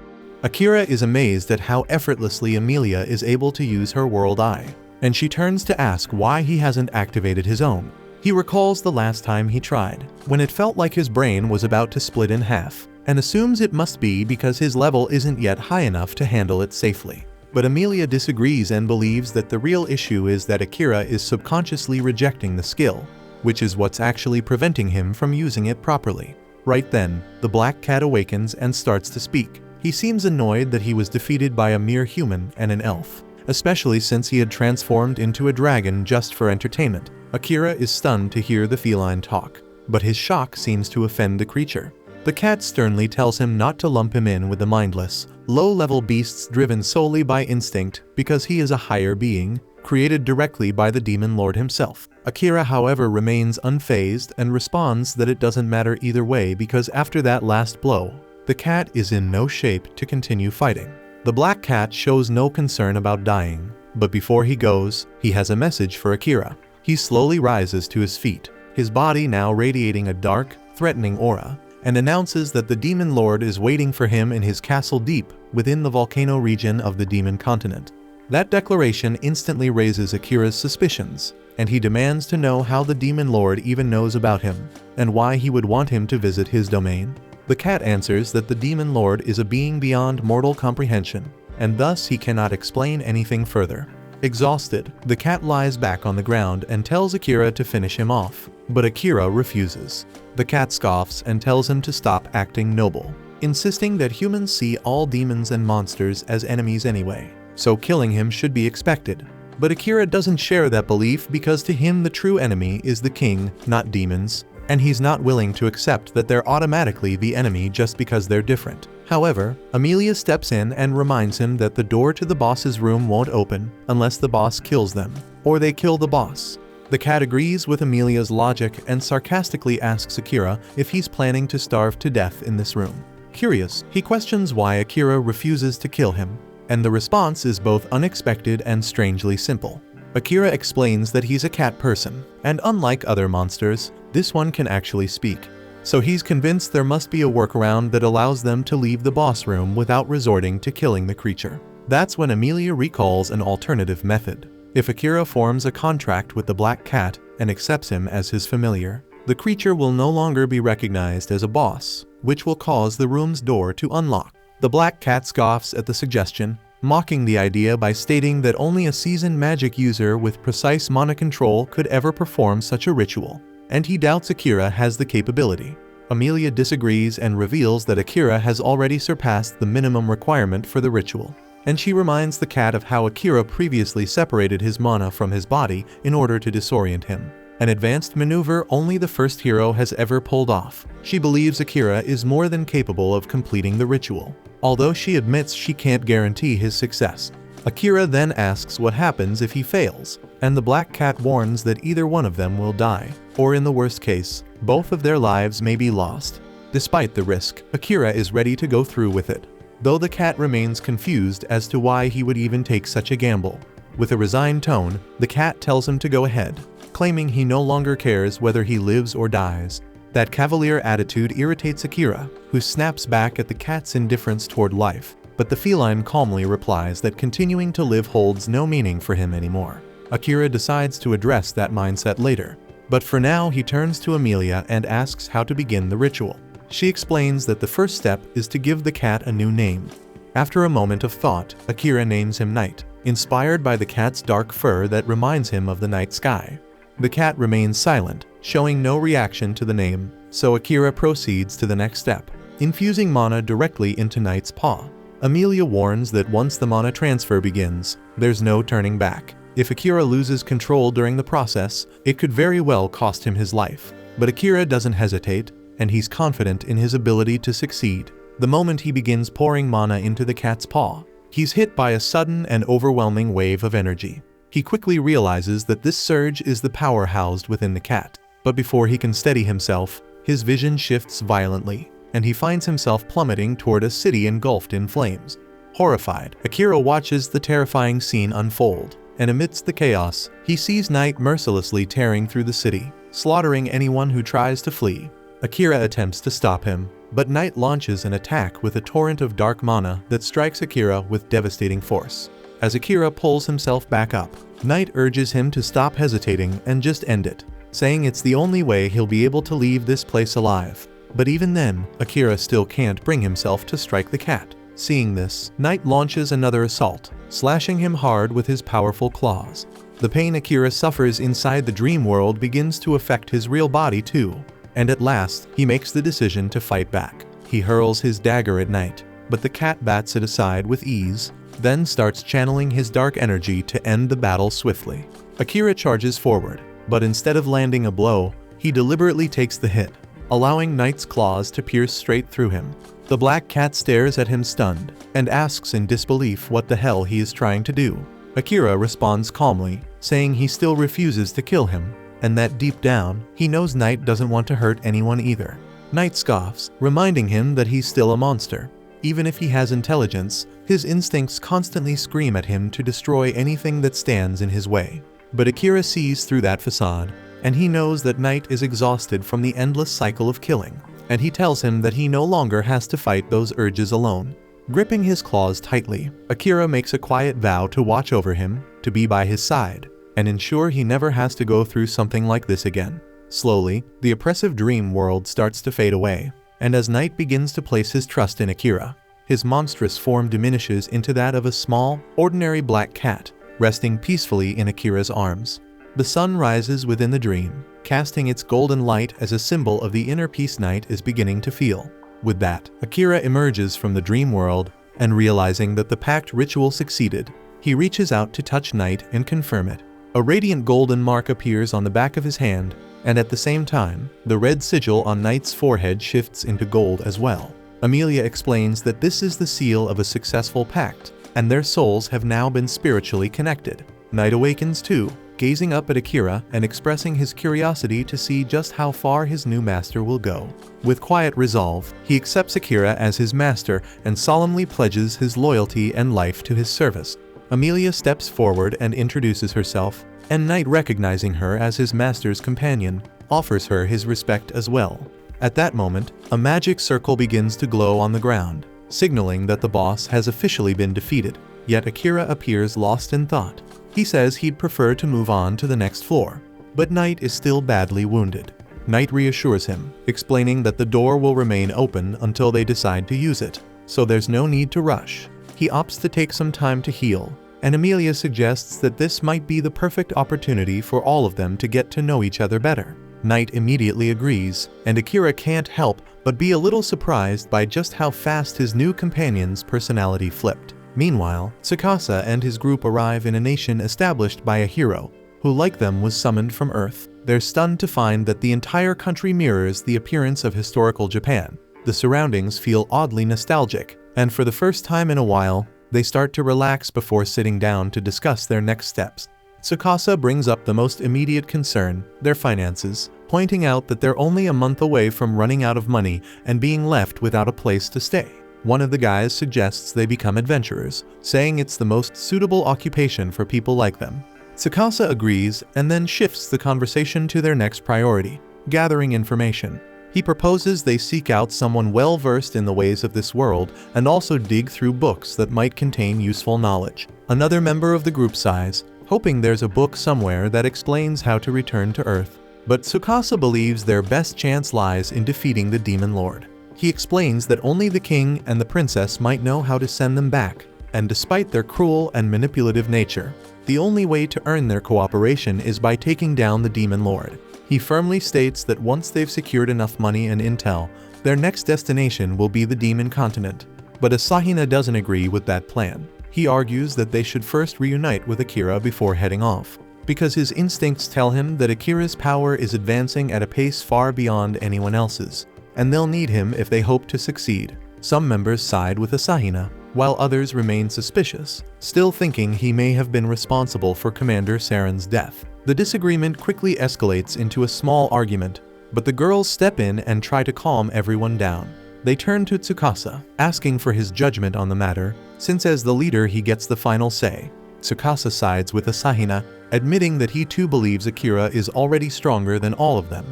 Speaker 1: Akira is amazed at how effortlessly Amelia is able to use her World Eye, and she turns to ask why he hasn't activated his own. He recalls the last time he tried, when it felt like his brain was about to split in half, and assumes it must be because his level isn't yet high enough to handle it safely. But Amelia disagrees and believes that the real issue is that Akira is subconsciously rejecting the skill, which is what's actually preventing him from using it properly. Right then, the black cat awakens and starts to speak. He seems annoyed that he was defeated by a mere human and an elf, especially since he had transformed into a dragon just for entertainment. Akira is stunned to hear the feline talk, but his shock seems to offend the creature. The cat sternly tells him not to lump him in with the mindless, low-level beasts driven solely by instinct because he is a higher being, created directly by the demon lord himself. Akira, however, remains unfazed and responds that it doesn't matter either way because after that last blow, the cat is in no shape to continue fighting. The black cat shows no concern about dying, but before he goes, he has a message for Akira. He slowly rises to his feet, his body now radiating a dark, threatening aura, and announces that the demon lord is waiting for him in his castle deep within the volcano region of the demon continent. That declaration instantly raises Akira's suspicions, and he demands to know how the demon lord even knows about him, and why he would want him to visit his domain. The cat answers that the demon lord is a being beyond mortal comprehension, and thus he cannot explain anything further. Exhausted, the cat lies back on the ground and tells Akira to finish him off, but Akira refuses. The cat scoffs and tells him to stop acting noble, insisting that humans see all demons and monsters as enemies anyway, so killing him should be expected. But Akira doesn't share that belief because to him the true enemy is the king, not demons, and he's not willing to accept that they're automatically the enemy just because they're different. However, Amelia steps in and reminds him that the door to the boss's room won't open unless the boss kills them, or they kill the boss. The cat agrees with Amelia's logic and sarcastically asks Akira if he's planning to starve to death in this room. Curious, he questions why Akira refuses to kill him, and the response is both unexpected and strangely simple. Akira explains that he's a cat person, and unlike other monsters, this one can actually speak. So he's convinced there must be a workaround that allows them to leave the boss room without resorting to killing the creature. That's when Amelia recalls an alternative method. If Akira forms a contract with the black cat and accepts him as his familiar, the creature will no longer be recognized as a boss, which will cause the room's door to unlock. The black cat scoffs at the suggestion, mocking the idea by stating that only a seasoned magic user with precise mana control could ever perform such a ritual, and he doubts Akira has the capability. Amelia disagrees and reveals that Akira has already surpassed the minimum requirement for the ritual, and she reminds the cat of how Akira previously separated his mana from his body in order to disorient him, an advanced maneuver only the first hero has ever pulled off. She believes Akira is more than capable of completing the ritual, although she admits she can't guarantee his success. Akira then asks what happens if he fails, and the black cat warns that either one of them will die, or in the worst case, both of their lives may be lost. Despite the risk, Akira is ready to go through with it, though the cat remains confused as to why he would even take such a gamble. With a resigned tone, the cat tells him to go ahead, claiming he no longer cares whether he lives or dies. That cavalier attitude irritates Akira, who snaps back at the cat's indifference toward life, but the feline calmly replies that continuing to live holds no meaning for him anymore. Akira decides to address that mindset later, but for now he turns to Amelia and asks how to begin the ritual. She explains that the first step is to give the cat a new name. After a moment of thought, Akira names him Night, inspired by the cat's dark fur that reminds him of the night sky. The cat remains silent, showing no reaction to the name, so Akira proceeds to the next step, infusing mana directly into Night's paw. Amelia warns that once the mana transfer begins, there's no turning back. If Akira loses control during the process, it could very well cost him his life. But Akira doesn't hesitate, and he's confident in his ability to succeed. The moment he begins pouring mana into the cat's paw, he's hit by a sudden and overwhelming wave of energy. He quickly realizes that this surge is the power housed within the cat. But before he can steady himself, his vision shifts violently, and he finds himself plummeting toward a city engulfed in flames. Horrified, Akira watches the terrifying scene unfold, and amidst the chaos, he sees Night mercilessly tearing through the city, slaughtering anyone who tries to flee. Akira attempts to stop him, but Night launches an attack with a torrent of dark mana that strikes Akira with devastating force. As Akira pulls himself back up, Night urges him to stop hesitating and just end it, saying it's the only way he'll be able to leave this place alive. But even then, Akira still can't bring himself to strike the cat. Seeing this, Night launches another assault, slashing him hard with his powerful claws. The pain Akira suffers inside the dream world begins to affect his real body too, and at last, he makes the decision to fight back. He hurls his dagger at Night, but the cat bats it aside with ease, then starts channeling his dark energy to end the battle swiftly. Akira charges forward, but instead of landing a blow, he deliberately takes the hit, allowing Knight's claws to pierce straight through him. The black cat stares at him stunned, and asks in disbelief what the hell he is trying to do. Akira responds calmly, saying he still refuses to kill him, and that deep down, he knows Knight doesn't want to hurt anyone either. Knight scoffs, reminding him that he's still a monster. Even if he has intelligence, his instincts constantly scream at him to destroy anything that stands in his way. But Akira sees through that facade, and he knows that Knight is exhausted from the endless cycle of killing, and he tells him that he no longer has to fight those urges alone. Gripping his claws tightly, Akira makes a quiet vow to watch over him, to be by his side, and ensure he never has to go through something like this again. Slowly, the oppressive dream world starts to fade away, and as Knight begins to place his trust in Akira, his monstrous form diminishes into that of a small, ordinary black cat, resting peacefully in Akira's arms. The sun rises within the dream, casting its golden light as a symbol of the inner peace Knight is beginning to feel. With that, Akira emerges from the dream world, and realizing that the pact ritual succeeded, he reaches out to touch Knight and confirm it. A radiant golden mark appears on the back of his hand, and at the same time, the red sigil on Knight's forehead shifts into gold as well. Amelia explains that this is the seal of a successful pact, and their souls have now been spiritually connected. Knight awakens too, gazing up at Akira and expressing his curiosity to see just how far his new master will go. With quiet resolve, he accepts Akira as his master and solemnly pledges his loyalty and life to his service. Amelia steps forward and introduces herself, and Knight, recognizing her as his master's companion, offers her his respect as well. At that moment, a magic circle begins to glow on the ground, signaling that the boss has officially been defeated, yet Akira appears lost in thought. He says he'd prefer to move on to the next floor, but Knight is still badly wounded. Knight reassures him, explaining that the door will remain open until they decide to use it, so there's no need to rush. He opts to take some time to heal, and Amelia suggests that this might be the perfect opportunity for all of them to get to know each other better. Knight immediately agrees, and Akira can't help but be a little surprised by just how fast his new companion's personality flipped. Meanwhile, Tsukasa and his group arrive in a nation established by a hero, who like them was summoned from Earth. They're stunned to find that the entire country mirrors the appearance of historical Japan. The surroundings feel oddly nostalgic, and for the first time in a while, they start to relax before sitting down to discuss their next steps. Tsukasa brings up the most immediate concern, their finances, pointing out that they're only a month away from running out of money and being left without a place to stay. One of the guys suggests they become adventurers, saying it's the most suitable occupation for people like them. Tsukasa agrees and then shifts the conversation to their next priority, gathering information. He proposes they seek out someone well-versed in the ways of this world and also dig through books that might contain useful knowledge. Another member of the group sighs, hoping there's a book somewhere that explains how to return to Earth. But Tsukasa believes their best chance lies in defeating the Demon Lord. He explains that only the king and the princess might know how to send them back, and despite their cruel and manipulative nature, the only way to earn their cooperation is by taking down the Demon Lord. He firmly states that once they've secured enough money and intel, their next destination will be the Demon Continent. But Asahina doesn't agree with that plan. He argues that they should first reunite with Akira before heading off, because his instincts tell him that Akira's power is advancing at a pace far beyond anyone else's, and they'll need him if they hope to succeed. Some members side with Asahina, while others remain suspicious, still thinking he may have been responsible for Commander Saren's death. The disagreement quickly escalates into a small argument, but the girls step in and try to calm everyone down. They turn to Tsukasa, asking for his judgment on the matter, since as the leader he gets the final say. Tsukasa sides with Asahina, admitting that he too believes Akira is already stronger than all of them.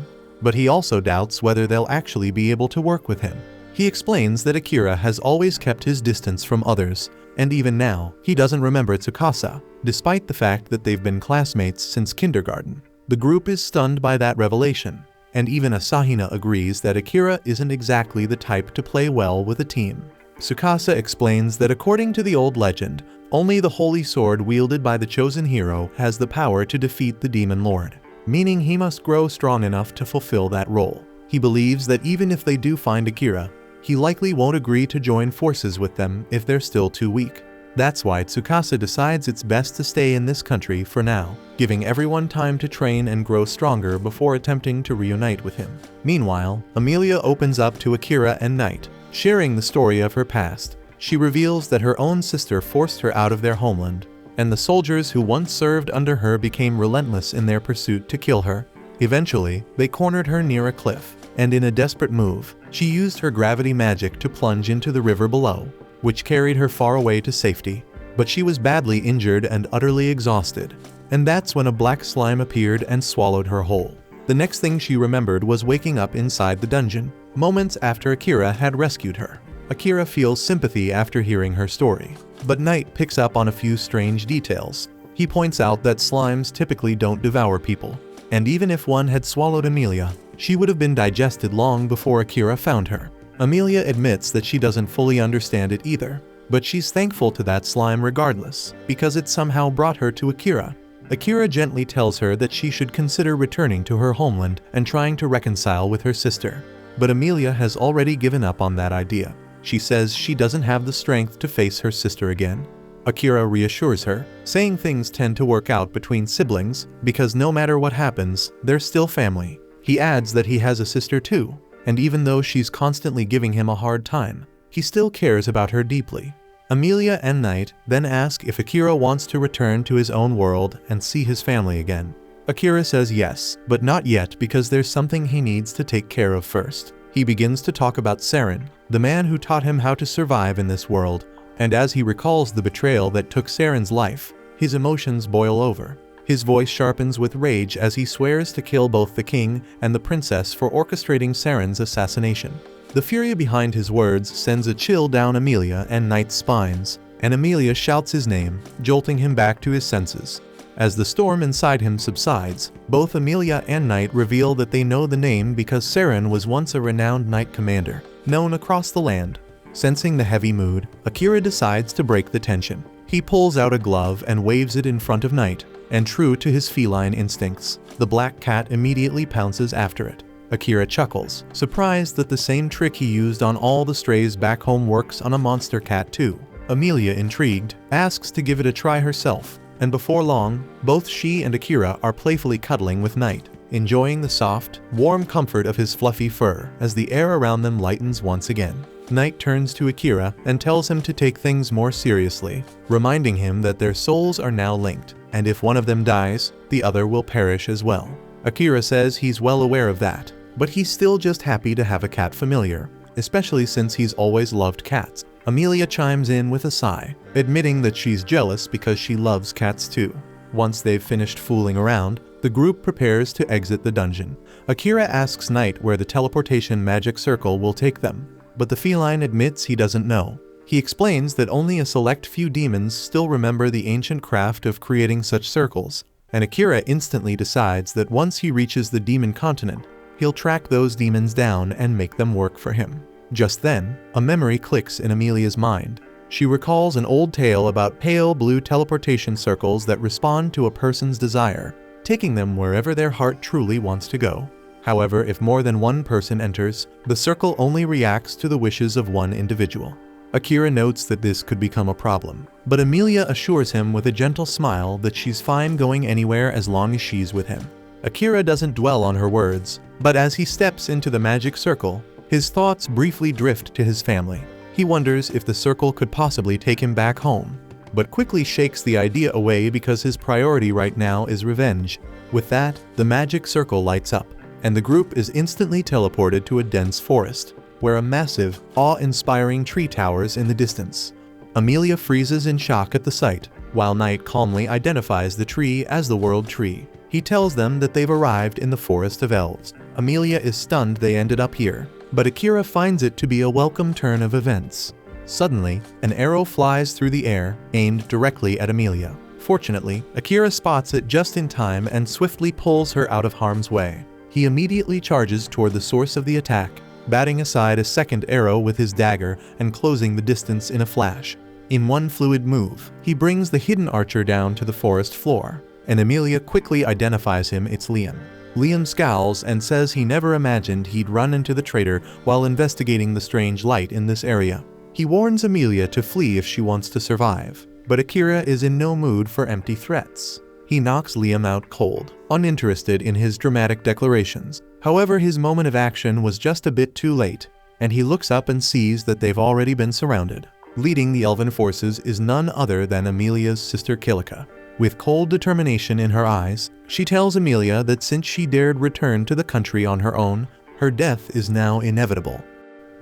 Speaker 1: But he also doubts whether they'll actually be able to work with him. He explains that Akira has always kept his distance from others, and even now, he doesn't remember Tsukasa, despite the fact that they've been classmates since kindergarten. The group is stunned by that revelation, and even Asahina agrees that Akira isn't exactly the type to play well with a team. Tsukasa explains that according to the old legend, only the holy sword wielded by the chosen hero has the power to defeat the Demon Lord, meaning he must grow strong enough to fulfill that role. He believes that even if they do find Akira, he likely won't agree to join forces with them if they're still too weak. That's why Tsukasa decides it's best to stay in this country for now, giving everyone time to train and grow stronger before attempting to reunite with him. Meanwhile, Amelia opens up to Akira and Knight, sharing the story of her past. She reveals that her own sister forced her out of their homeland, and the soldiers who once served under her became relentless in their pursuit to kill her. Eventually, they cornered her near a cliff, and in a desperate move, she used her gravity magic to plunge into the river below, which carried her far away to safety. But she was badly injured and utterly exhausted, and that's when a black slime appeared and swallowed her whole. The next thing she remembered was waking up inside the dungeon, moments after Akira had rescued her. Akira feels sympathy after hearing her story, but Knight picks up on a few strange details. He points out that slimes typically don't devour people, and even if one had swallowed Amelia, she would have been digested long before Akira found her. Amelia admits that she doesn't fully understand it either, but she's thankful to that slime regardless, because it somehow brought her to Akira. Akira gently tells her that she should consider returning to her homeland and trying to reconcile with her sister. But Amelia has already given up on that idea. She says she doesn't have the strength to face her sister again. Akira reassures her, saying things tend to work out between siblings because no matter what happens, they're still family. He adds that he has a sister too, and even though she's constantly giving him a hard time, he still cares about her deeply. Amelia and Knight then ask if Akira wants to return to his own world and see his family again. Akira says yes, but not yet because there's something he needs to take care of first. He begins to talk about Saren, the man who taught him how to survive in this world, and as he recalls the betrayal that took Saren's life, his emotions boil over. His voice sharpens with rage as he swears to kill both the king and the princess for orchestrating Saren's assassination. The fury behind his words sends a chill down Amelia and Knight's spines, and Amelia shouts his name, jolting him back to his senses. As the storm inside him subsides, both Amelia and Knight reveal that they know the name because Saren was once a renowned knight commander, known across the land. Sensing the heavy mood, Akira decides to break the tension. He pulls out a glove and waves it in front of Knight, and true to his feline instincts, the black cat immediately pounces after it. Akira chuckles, surprised that the same trick he used on all the strays back home works on a monster cat too. Amelia, intrigued, asks to give it a try herself, and before long, both she and Akira are playfully cuddling with Knight, enjoying the soft, warm comfort of his fluffy fur as the air around them lightens once again. Knight turns to Akira and tells him to take things more seriously, reminding him that their souls are now linked, and if one of them dies, the other will perish as well. Akira says he's well aware of that, but he's still just happy to have a cat familiar, especially since he's always loved cats. Amelia chimes in with a sigh, admitting that she's jealous because she loves cats too. Once they've finished fooling around, the group prepares to exit the dungeon. Akira asks Knight where the teleportation magic circle will take them, but the feline admits he doesn't know. He explains that only a select few demons still remember the ancient craft of creating such circles, and Akira instantly decides that once he reaches the demon continent, he'll track those demons down and make them work for him. Just then, a memory clicks in Amelia's mind. She recalls an old tale about pale blue teleportation circles that respond to a person's desire, taking them wherever their heart truly wants to go. However, if more than one person enters, the circle only reacts to the wishes of one individual. Akira notes that this could become a problem, but Amelia assures him with a gentle smile that she's fine going anywhere as long as she's with him. Akira doesn't dwell on her words, but as he steps into the magic circle, his thoughts briefly drift to his family. He wonders if the circle could possibly take him back home, but quickly shakes the idea away because his priority right now is revenge. With that, the magic circle lights up, and the group is instantly teleported to a dense forest, where a massive, awe-inspiring tree towers in the distance. Amelia freezes in shock at the sight, while Knight calmly identifies the tree as the World Tree. He tells them that they've arrived in the Forest of Elves. Amelia is stunned they ended up here, but Akira finds it to be a welcome turn of events. Suddenly, an arrow flies through the air, aimed directly at Amelia. Fortunately, Akira spots it just in time and swiftly pulls her out of harm's way. He immediately charges toward the source of the attack, batting aside a second arrow with his dagger and closing the distance in a flash. In one fluid move, he brings the hidden archer down to the forest floor, and Amelia quickly identifies him. It's Liam. Liam scowls and says he never imagined he'd run into the traitor while investigating the strange light in this area. He warns Amelia to flee if she wants to survive, but Akira is in no mood for empty threats. He knocks Liam out cold, uninterested in his dramatic declarations. However, his moment of action was just a bit too late, and he looks up and sees that they've already been surrounded. Leading the elven forces is none other than Amelia's sister Kilika. With cold determination in her eyes, she tells Amelia that since she dared return to the country on her own, her death is now inevitable.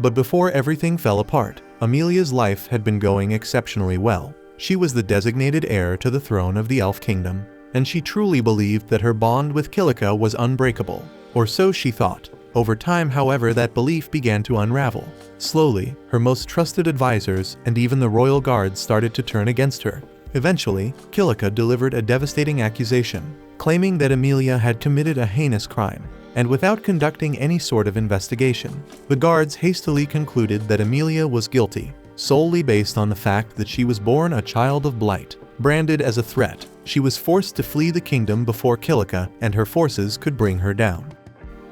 Speaker 1: But before everything fell apart, Amelia's life had been going exceptionally well. She was the designated heir to the throne of the Elf Kingdom, and she truly believed that her bond with Kilika was unbreakable, or so she thought. Over time, however, that belief began to unravel. Slowly, her most trusted advisors and even the royal guards started to turn against her. Eventually, Kilika delivered a devastating accusation, claiming that Amelia had committed a heinous crime, and without conducting any sort of investigation, the guards hastily concluded that Amelia was guilty, solely based on the fact that she was born a child of blight. Branded as a threat, she was forced to flee the kingdom before Kilika and her forces could bring her down.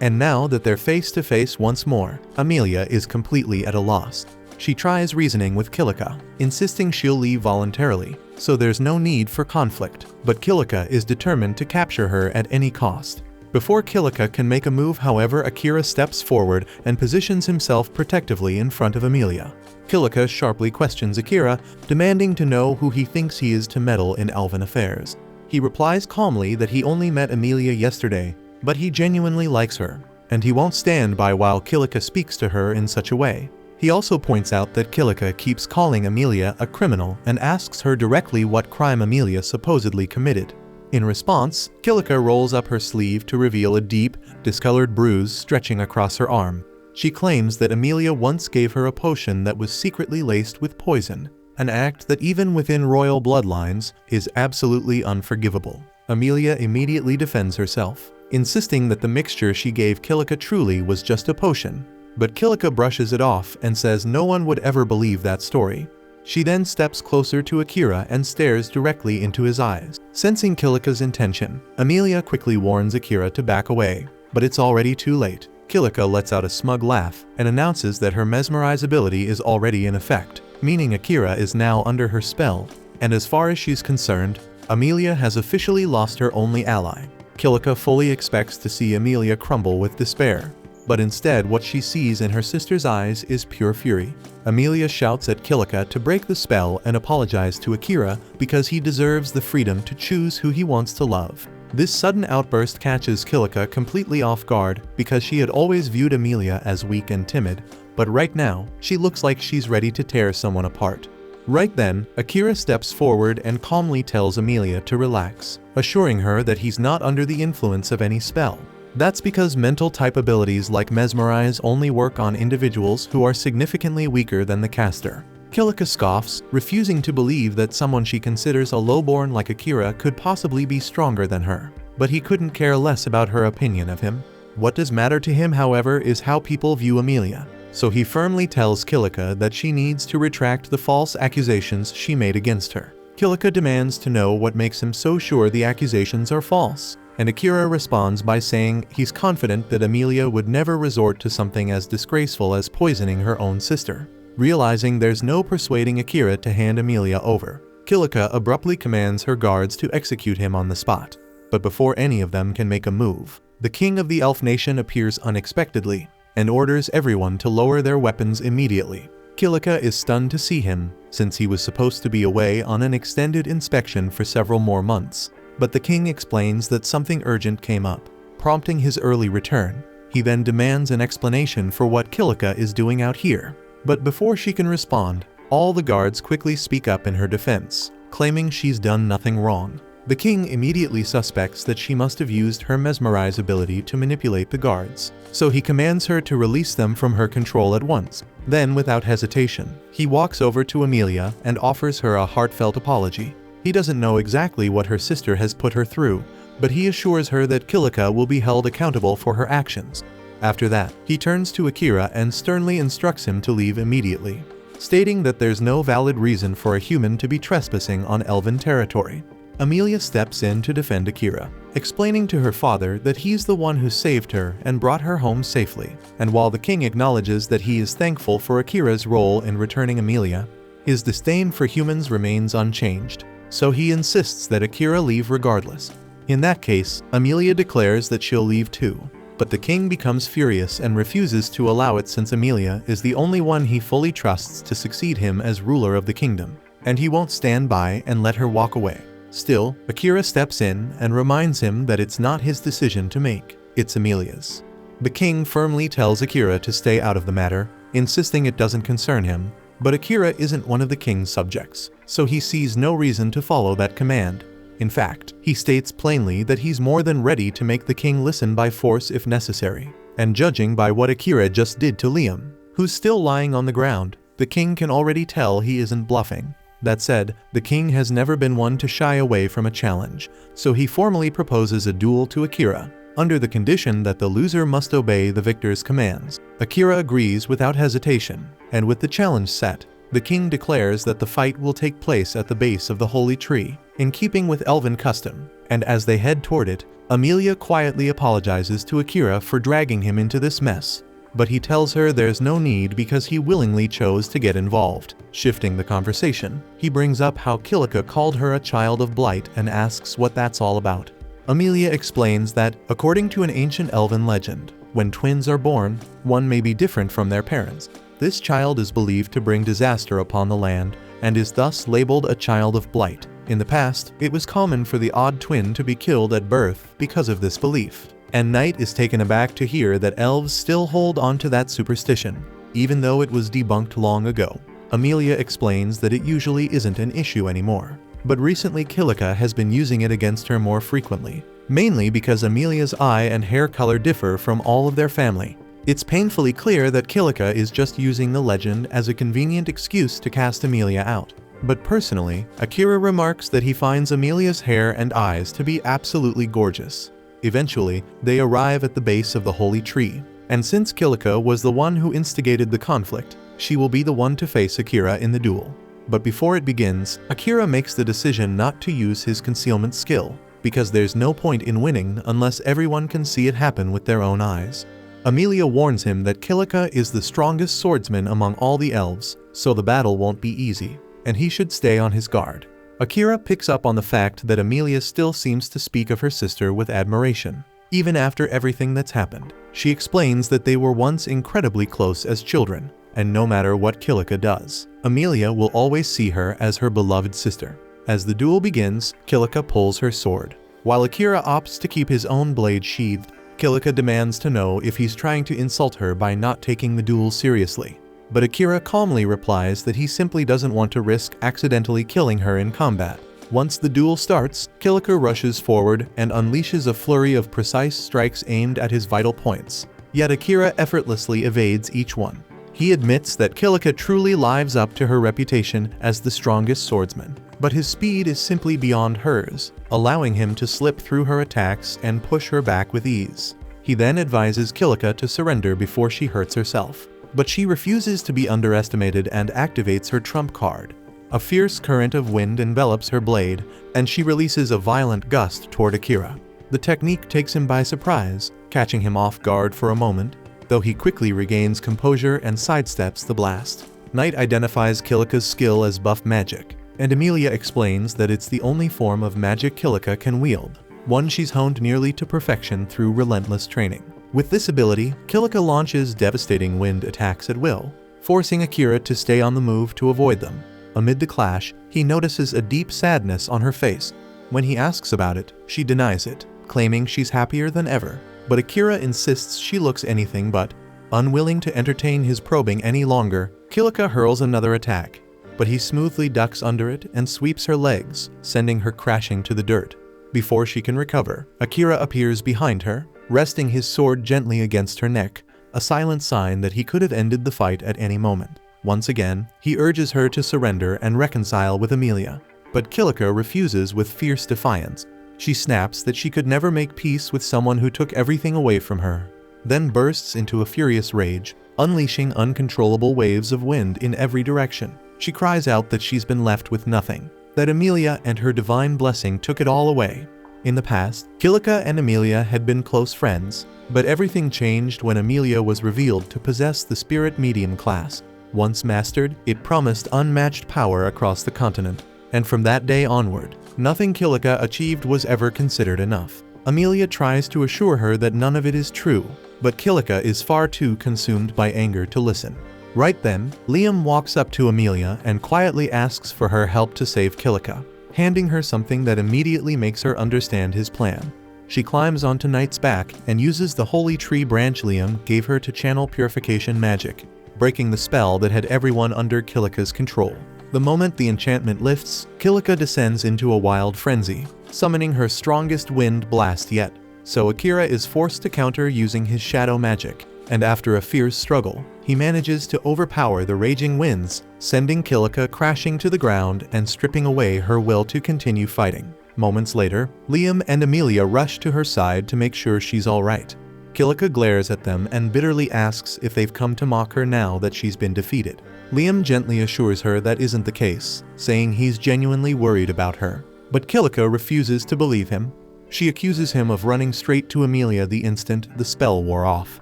Speaker 1: And now that they're face to face once more, Amelia is completely at a loss. She tries reasoning with Kilika, insisting she'll leave voluntarily, so there's no need for conflict, but Kilika is determined to capture her at any cost. Before Kilika can make a move, however, Akira steps forward and positions himself protectively in front of Amelia. Kilika sharply questions Akira, demanding to know who he thinks he is to meddle in elven affairs. He replies calmly that he only met Amelia yesterday, but he genuinely likes her, and he won't stand by while Kilika speaks to her in such a way. He also points out that Kilika keeps calling Amelia a criminal and asks her directly what crime Amelia supposedly committed. In response, Kilika rolls up her sleeve to reveal a deep, discolored bruise stretching across her arm. She claims that Amelia once gave her a potion that was secretly laced with poison, an act that even within royal bloodlines is absolutely unforgivable. Amelia immediately defends herself, insisting that the mixture she gave Kilika truly was just a potion, but Kilika brushes it off and says no one would ever believe that story. She then steps closer to Akira and stares directly into his eyes. Sensing Kilika's intention, Amelia quickly warns Akira to back away, but it's already too late. Kilika lets out a smug laugh and announces that her mesmerize ability is already in effect, meaning Akira is now under her spell, and as far as she's concerned, Amelia has officially lost her only ally. Kilika fully expects to see Amelia crumble with despair, but instead what she sees in her sister's eyes is pure fury. Amelia shouts at Kilika to break the spell and apologize to Akira because he deserves the freedom to choose who he wants to love. This sudden outburst catches Kilika completely off guard because she had always viewed Amelia as weak and timid, but right now, she looks like she's ready to tear someone apart. Right then, Akira steps forward and calmly tells Amelia to relax, assuring her that he's not under the influence of any spell. That's because mental type abilities like mesmerize only work on individuals who are significantly weaker than the caster. Kilika scoffs, refusing to believe that someone she considers a lowborn like Akira could possibly be stronger than her. But he couldn't care less about her opinion of him. What does matter to him, however, is how people view Amelia. So he firmly tells Kilika that she needs to retract the false accusations she made against her. Kilika demands to know what makes him so sure the accusations are false, and Akira responds by saying he's confident that Amelia would never resort to something as disgraceful as poisoning her own sister. Realizing there's no persuading Akira to hand Amelia over, Kilika abruptly commands her guards to execute him on the spot. But before any of them can make a move, the king of the elf nation appears unexpectedly and orders everyone to lower their weapons immediately. Kilika is stunned to see him, since he was supposed to be away on an extended inspection for several more months. But the king explains that something urgent came up, prompting his early return. He then demands an explanation for what Kilika is doing out here. But before she can respond, all the guards quickly speak up in her defense, claiming she's done nothing wrong. The king immediately suspects that she must have used her mesmerize ability to manipulate the guards, so he commands her to release them from her control at once. Then, without hesitation, he walks over to Amelia and offers her a heartfelt apology. He doesn't know exactly what her sister has put her through, but he assures her that Kilika will be held accountable for her actions. After that, he turns to Akira and sternly instructs him to leave immediately, stating that there's no valid reason for a human to be trespassing on elven territory. Emilia steps in to defend Akira, explaining to her father that he's the one who saved her and brought her home safely. And while the king acknowledges that he is thankful for Akira's role in returning Emilia, his disdain for humans remains unchanged, so he insists that Akira leave regardless. In that case, Emilia declares that she'll leave too, but the king becomes furious and refuses to allow it since Emilia is the only one he fully trusts to succeed him as ruler of the kingdom, and he won't stand by and let her walk away. Still, Akira steps in and reminds him that it's not his decision to make, it's Emilia's. The king firmly tells Akira to stay out of the matter, insisting it doesn't concern him, but Akira isn't one of the king's subjects, so he sees no reason to follow that command. In fact, he states plainly that he's more than ready to make the king listen by force if necessary. And judging by what Akira just did to Liam, who's still lying on the ground, the king can already tell he isn't bluffing. That said, the king has never been one to shy away from a challenge, so he formally proposes a duel to Akira, under the condition that the loser must obey the victor's commands. Akira agrees without hesitation, and with the challenge set, the king declares that the fight will take place at the base of the holy tree, in keeping with elven custom, and as they head toward it, Emilia quietly apologizes to Akira for dragging him into this mess, but he tells her there's no need because he willingly chose to get involved. Shifting the conversation, he brings up how Kilika called her a child of blight and asks what that's all about. Emilia explains that, according to an ancient elven legend, when twins are born, one may be different from their parents. This child is believed to bring disaster upon the land, and is thus labeled a child of blight. In the past, it was common for the odd twin to be killed at birth because of this belief, and Knight is taken aback to hear that elves still hold on to that superstition, even though it was debunked long ago. Emilia explains that it usually isn't an issue anymore, but recently Kilika has been using it against her more frequently, mainly because Emilia's eye and hair color differ from all of their family. It's painfully clear that Kilika is just using the legend as a convenient excuse to cast Emilia out. But personally, Akira remarks that he finds Emilia's hair and eyes to be absolutely gorgeous. Eventually, they arrive at the base of the holy tree, and since Kilika was the one who instigated the conflict, she will be the one to face Akira in the duel. But before it begins, Akira makes the decision not to use his concealment skill, because there's no point in winning unless everyone can see it happen with their own eyes. Emilia warns him that Kilika is the strongest swordsman among all the elves, so the battle won't be easy, and he should stay on his guard. Akira picks up on the fact that Emilia still seems to speak of her sister with admiration, even after everything that's happened. She explains that they were once incredibly close as children, and no matter what Kilika does, Emilia will always see her as her beloved sister. As the duel begins, Kilika pulls her sword. While Akira opts to keep his own blade sheathed, Kilika demands to know if he's trying to insult her by not taking the duel seriously. But Akira calmly replies that he simply doesn't want to risk accidentally killing her in combat. Once the duel starts, Kilika rushes forward and unleashes a flurry of precise strikes aimed at his vital points. Yet Akira effortlessly evades each one. He admits that Kilika truly lives up to her reputation as the strongest swordsman, but his speed is simply beyond hers, allowing him to slip through her attacks and push her back with ease. He then advises Kilika to surrender before she hurts herself, but she refuses to be underestimated and activates her trump card. A fierce current of wind envelops her blade, and she releases a violent gust toward Akira. The technique takes him by surprise, catching him off guard for a moment, though he quickly regains composure and sidesteps the blast. Knight identifies Kilika's skill as buff magic, and Emilia explains that it's the only form of magic Kilika can wield, one she's honed nearly to perfection through relentless training. With this ability, Kilika launches devastating wind attacks at will, forcing Akira to stay on the move to avoid them. Amid the clash, he notices a deep sadness on her face. When he asks about it, she denies it, claiming she's happier than ever. But Akira insists she looks anything but. Unwilling to entertain his probing any longer, Kilika hurls another attack, but he smoothly ducks under it and sweeps her legs, sending her crashing to the dirt. Before she can recover, Akira appears behind her, resting his sword gently against her neck, a silent sign that he could have ended the fight at any moment. Once again, he urges her to surrender and reconcile with Emilia, but Kilika refuses with fierce defiance. She snaps that she could never make peace with someone who took everything away from her, then bursts into a furious rage, unleashing uncontrollable waves of wind in every direction. She cries out that she's been left with nothing, that Emilia and her divine blessing took it all away. In the past, Kilika and Emilia had been close friends, but everything changed when Emilia was revealed to possess the spirit medium class. Once mastered, it promised unmatched power across the continent, and from that day onward, nothing Kilika achieved was ever considered enough. Emilia tries to assure her that none of it is true, but Kilika is far too consumed by anger to listen. Right then, Liam walks up to Emilia and quietly asks for her help to save Kilika, handing her something that immediately makes her understand his plan. She climbs onto Knight's back and uses the holy tree branch Liam gave her to channel purification magic, breaking the spell that had everyone under Kilika's control. The moment the enchantment lifts, Kilika descends into a wild frenzy, summoning her strongest wind blast yet. So Akira is forced to counter using his shadow magic, and after a fierce struggle, he manages to overpower the raging winds, sending Kilika crashing to the ground and stripping away her will to continue fighting. Moments later, Liam and Emilia rush to her side to make sure she's alright. Kilika glares at them and bitterly asks if they've come to mock her now that she's been defeated. Liam gently assures her that isn't the case, saying he's genuinely worried about her. But Kilika refuses to believe him. She accuses him of running straight to Emilia the instant the spell wore off,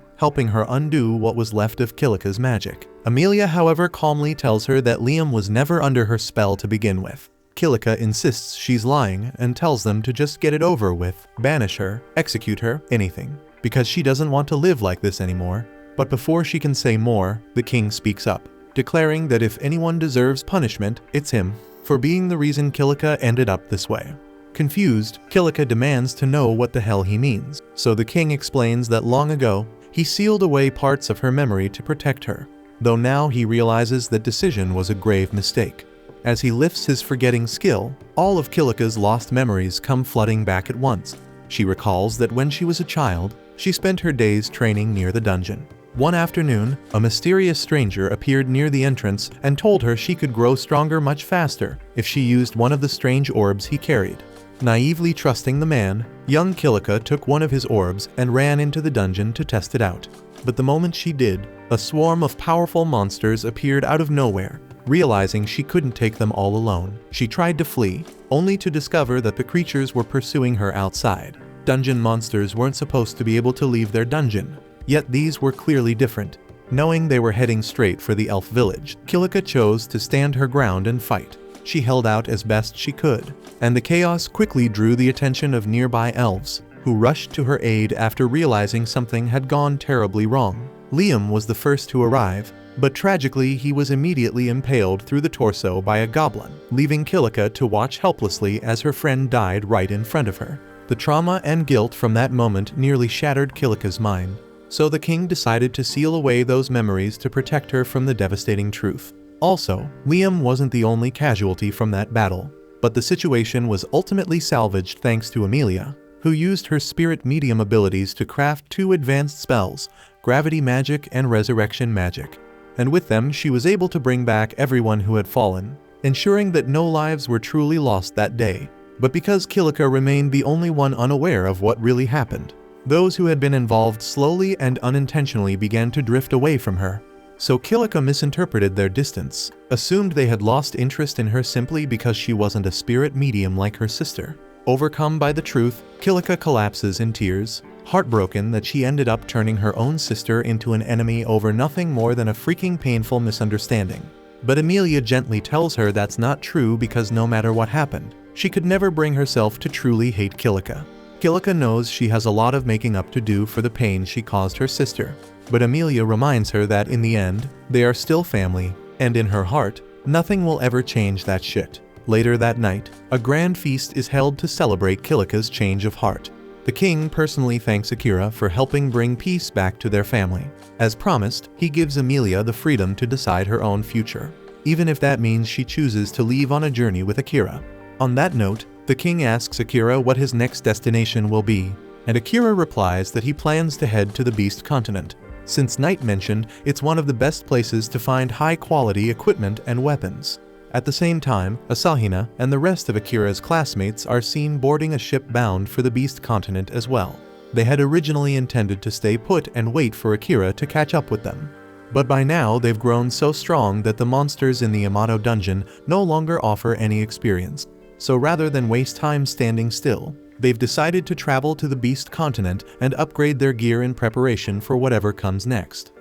Speaker 1: helping her undo what was left of Kilika's magic. Emilia, however, calmly tells her that Liam was never under her spell to begin with. Kilika insists she's lying and tells them to just get it over with, banish her, execute her, anything, because she doesn't want to live like this anymore. But before she can say more, the king speaks up, declaring that if anyone deserves punishment, it's him, for being the reason Kilika ended up this way. Confused, Kilika demands to know what the hell he means, so the king explains that long ago, he sealed away parts of her memory to protect her, though now he realizes that decision was a grave mistake. As he lifts his forgetting skill, all of Kilika's lost memories come flooding back at once. She recalls that when she was a child, she spent her days training near the dungeon. One afternoon, a mysterious stranger appeared near the entrance and told her she could grow stronger much faster if she used one of the strange orbs he carried. Naively trusting the man, young Kilika took one of his orbs and ran into the dungeon to test it out. But the moment she did, a swarm of powerful monsters appeared out of nowhere. Realizing she couldn't take them all alone, she tried to flee, only to discover that the creatures were pursuing her outside. Dungeon monsters weren't supposed to be able to leave their dungeon, yet these were clearly different. Knowing they were heading straight for the elf village, Kilika chose to stand her ground and fight. She held out as best she could, and the chaos quickly drew the attention of nearby elves, who rushed to her aid after realizing something had gone terribly wrong. Liam was the first to arrive, but tragically he was immediately impaled through the torso by a goblin, leaving Kilika to watch helplessly as her friend died right in front of her. The trauma and guilt from that moment nearly shattered Kilika's mind, so the king decided to seal away those memories to protect her from the devastating truth. Also, Liam wasn't the only casualty from that battle, but the situation was ultimately salvaged thanks to Emilia, who used her spirit medium abilities to craft 2 advanced spells, gravity magic and resurrection magic. And with them she was able to bring back everyone who had fallen, ensuring that no lives were truly lost that day. But because Kilika remained the only one unaware of what really happened, those who had been involved slowly and unintentionally began to drift away from her. So Kilika misinterpreted their distance, assumed they had lost interest in her simply because she wasn't a spirit medium like her sister. Overcome by the truth, Kilika collapses in tears, heartbroken that she ended up turning her own sister into an enemy over nothing more than a freaking painful misunderstanding. But Emilia gently tells her that's not true because no matter what happened, she could never bring herself to truly hate Kilika. Kilika knows she has a lot of making up to do for the pain she caused her sister, but Emilia reminds her that in the end, they are still family, and in her heart, nothing will ever change that shit. Later that night, a grand feast is held to celebrate Kilika's change of heart. The king personally thanks Akira for helping bring peace back to their family. As promised, he gives Emilia the freedom to decide her own future, even if that means she chooses to leave on a journey with Akira. On that note, the king asks Akira what his next destination will be, and Akira replies that he plans to head to the Beast Continent, since Knight mentioned it's one of the best places to find high-quality equipment and weapons. At the same time, Asahina and the rest of Akira's classmates are seen boarding a ship bound for the Beast Continent as well. They had originally intended to stay put and wait for Akira to catch up with them. But by now they've grown so strong that the monsters in the Yamato dungeon no longer offer any experience. So rather than waste time standing still, they've decided to travel to the Beast continent and upgrade their gear in preparation for whatever comes next.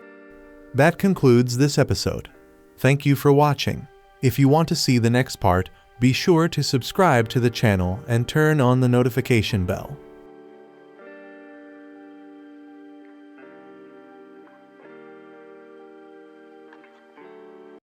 Speaker 1: That concludes this episode. Thank you for watching. If you want to see the next part, be sure to subscribe to the channel and turn on the notification bell.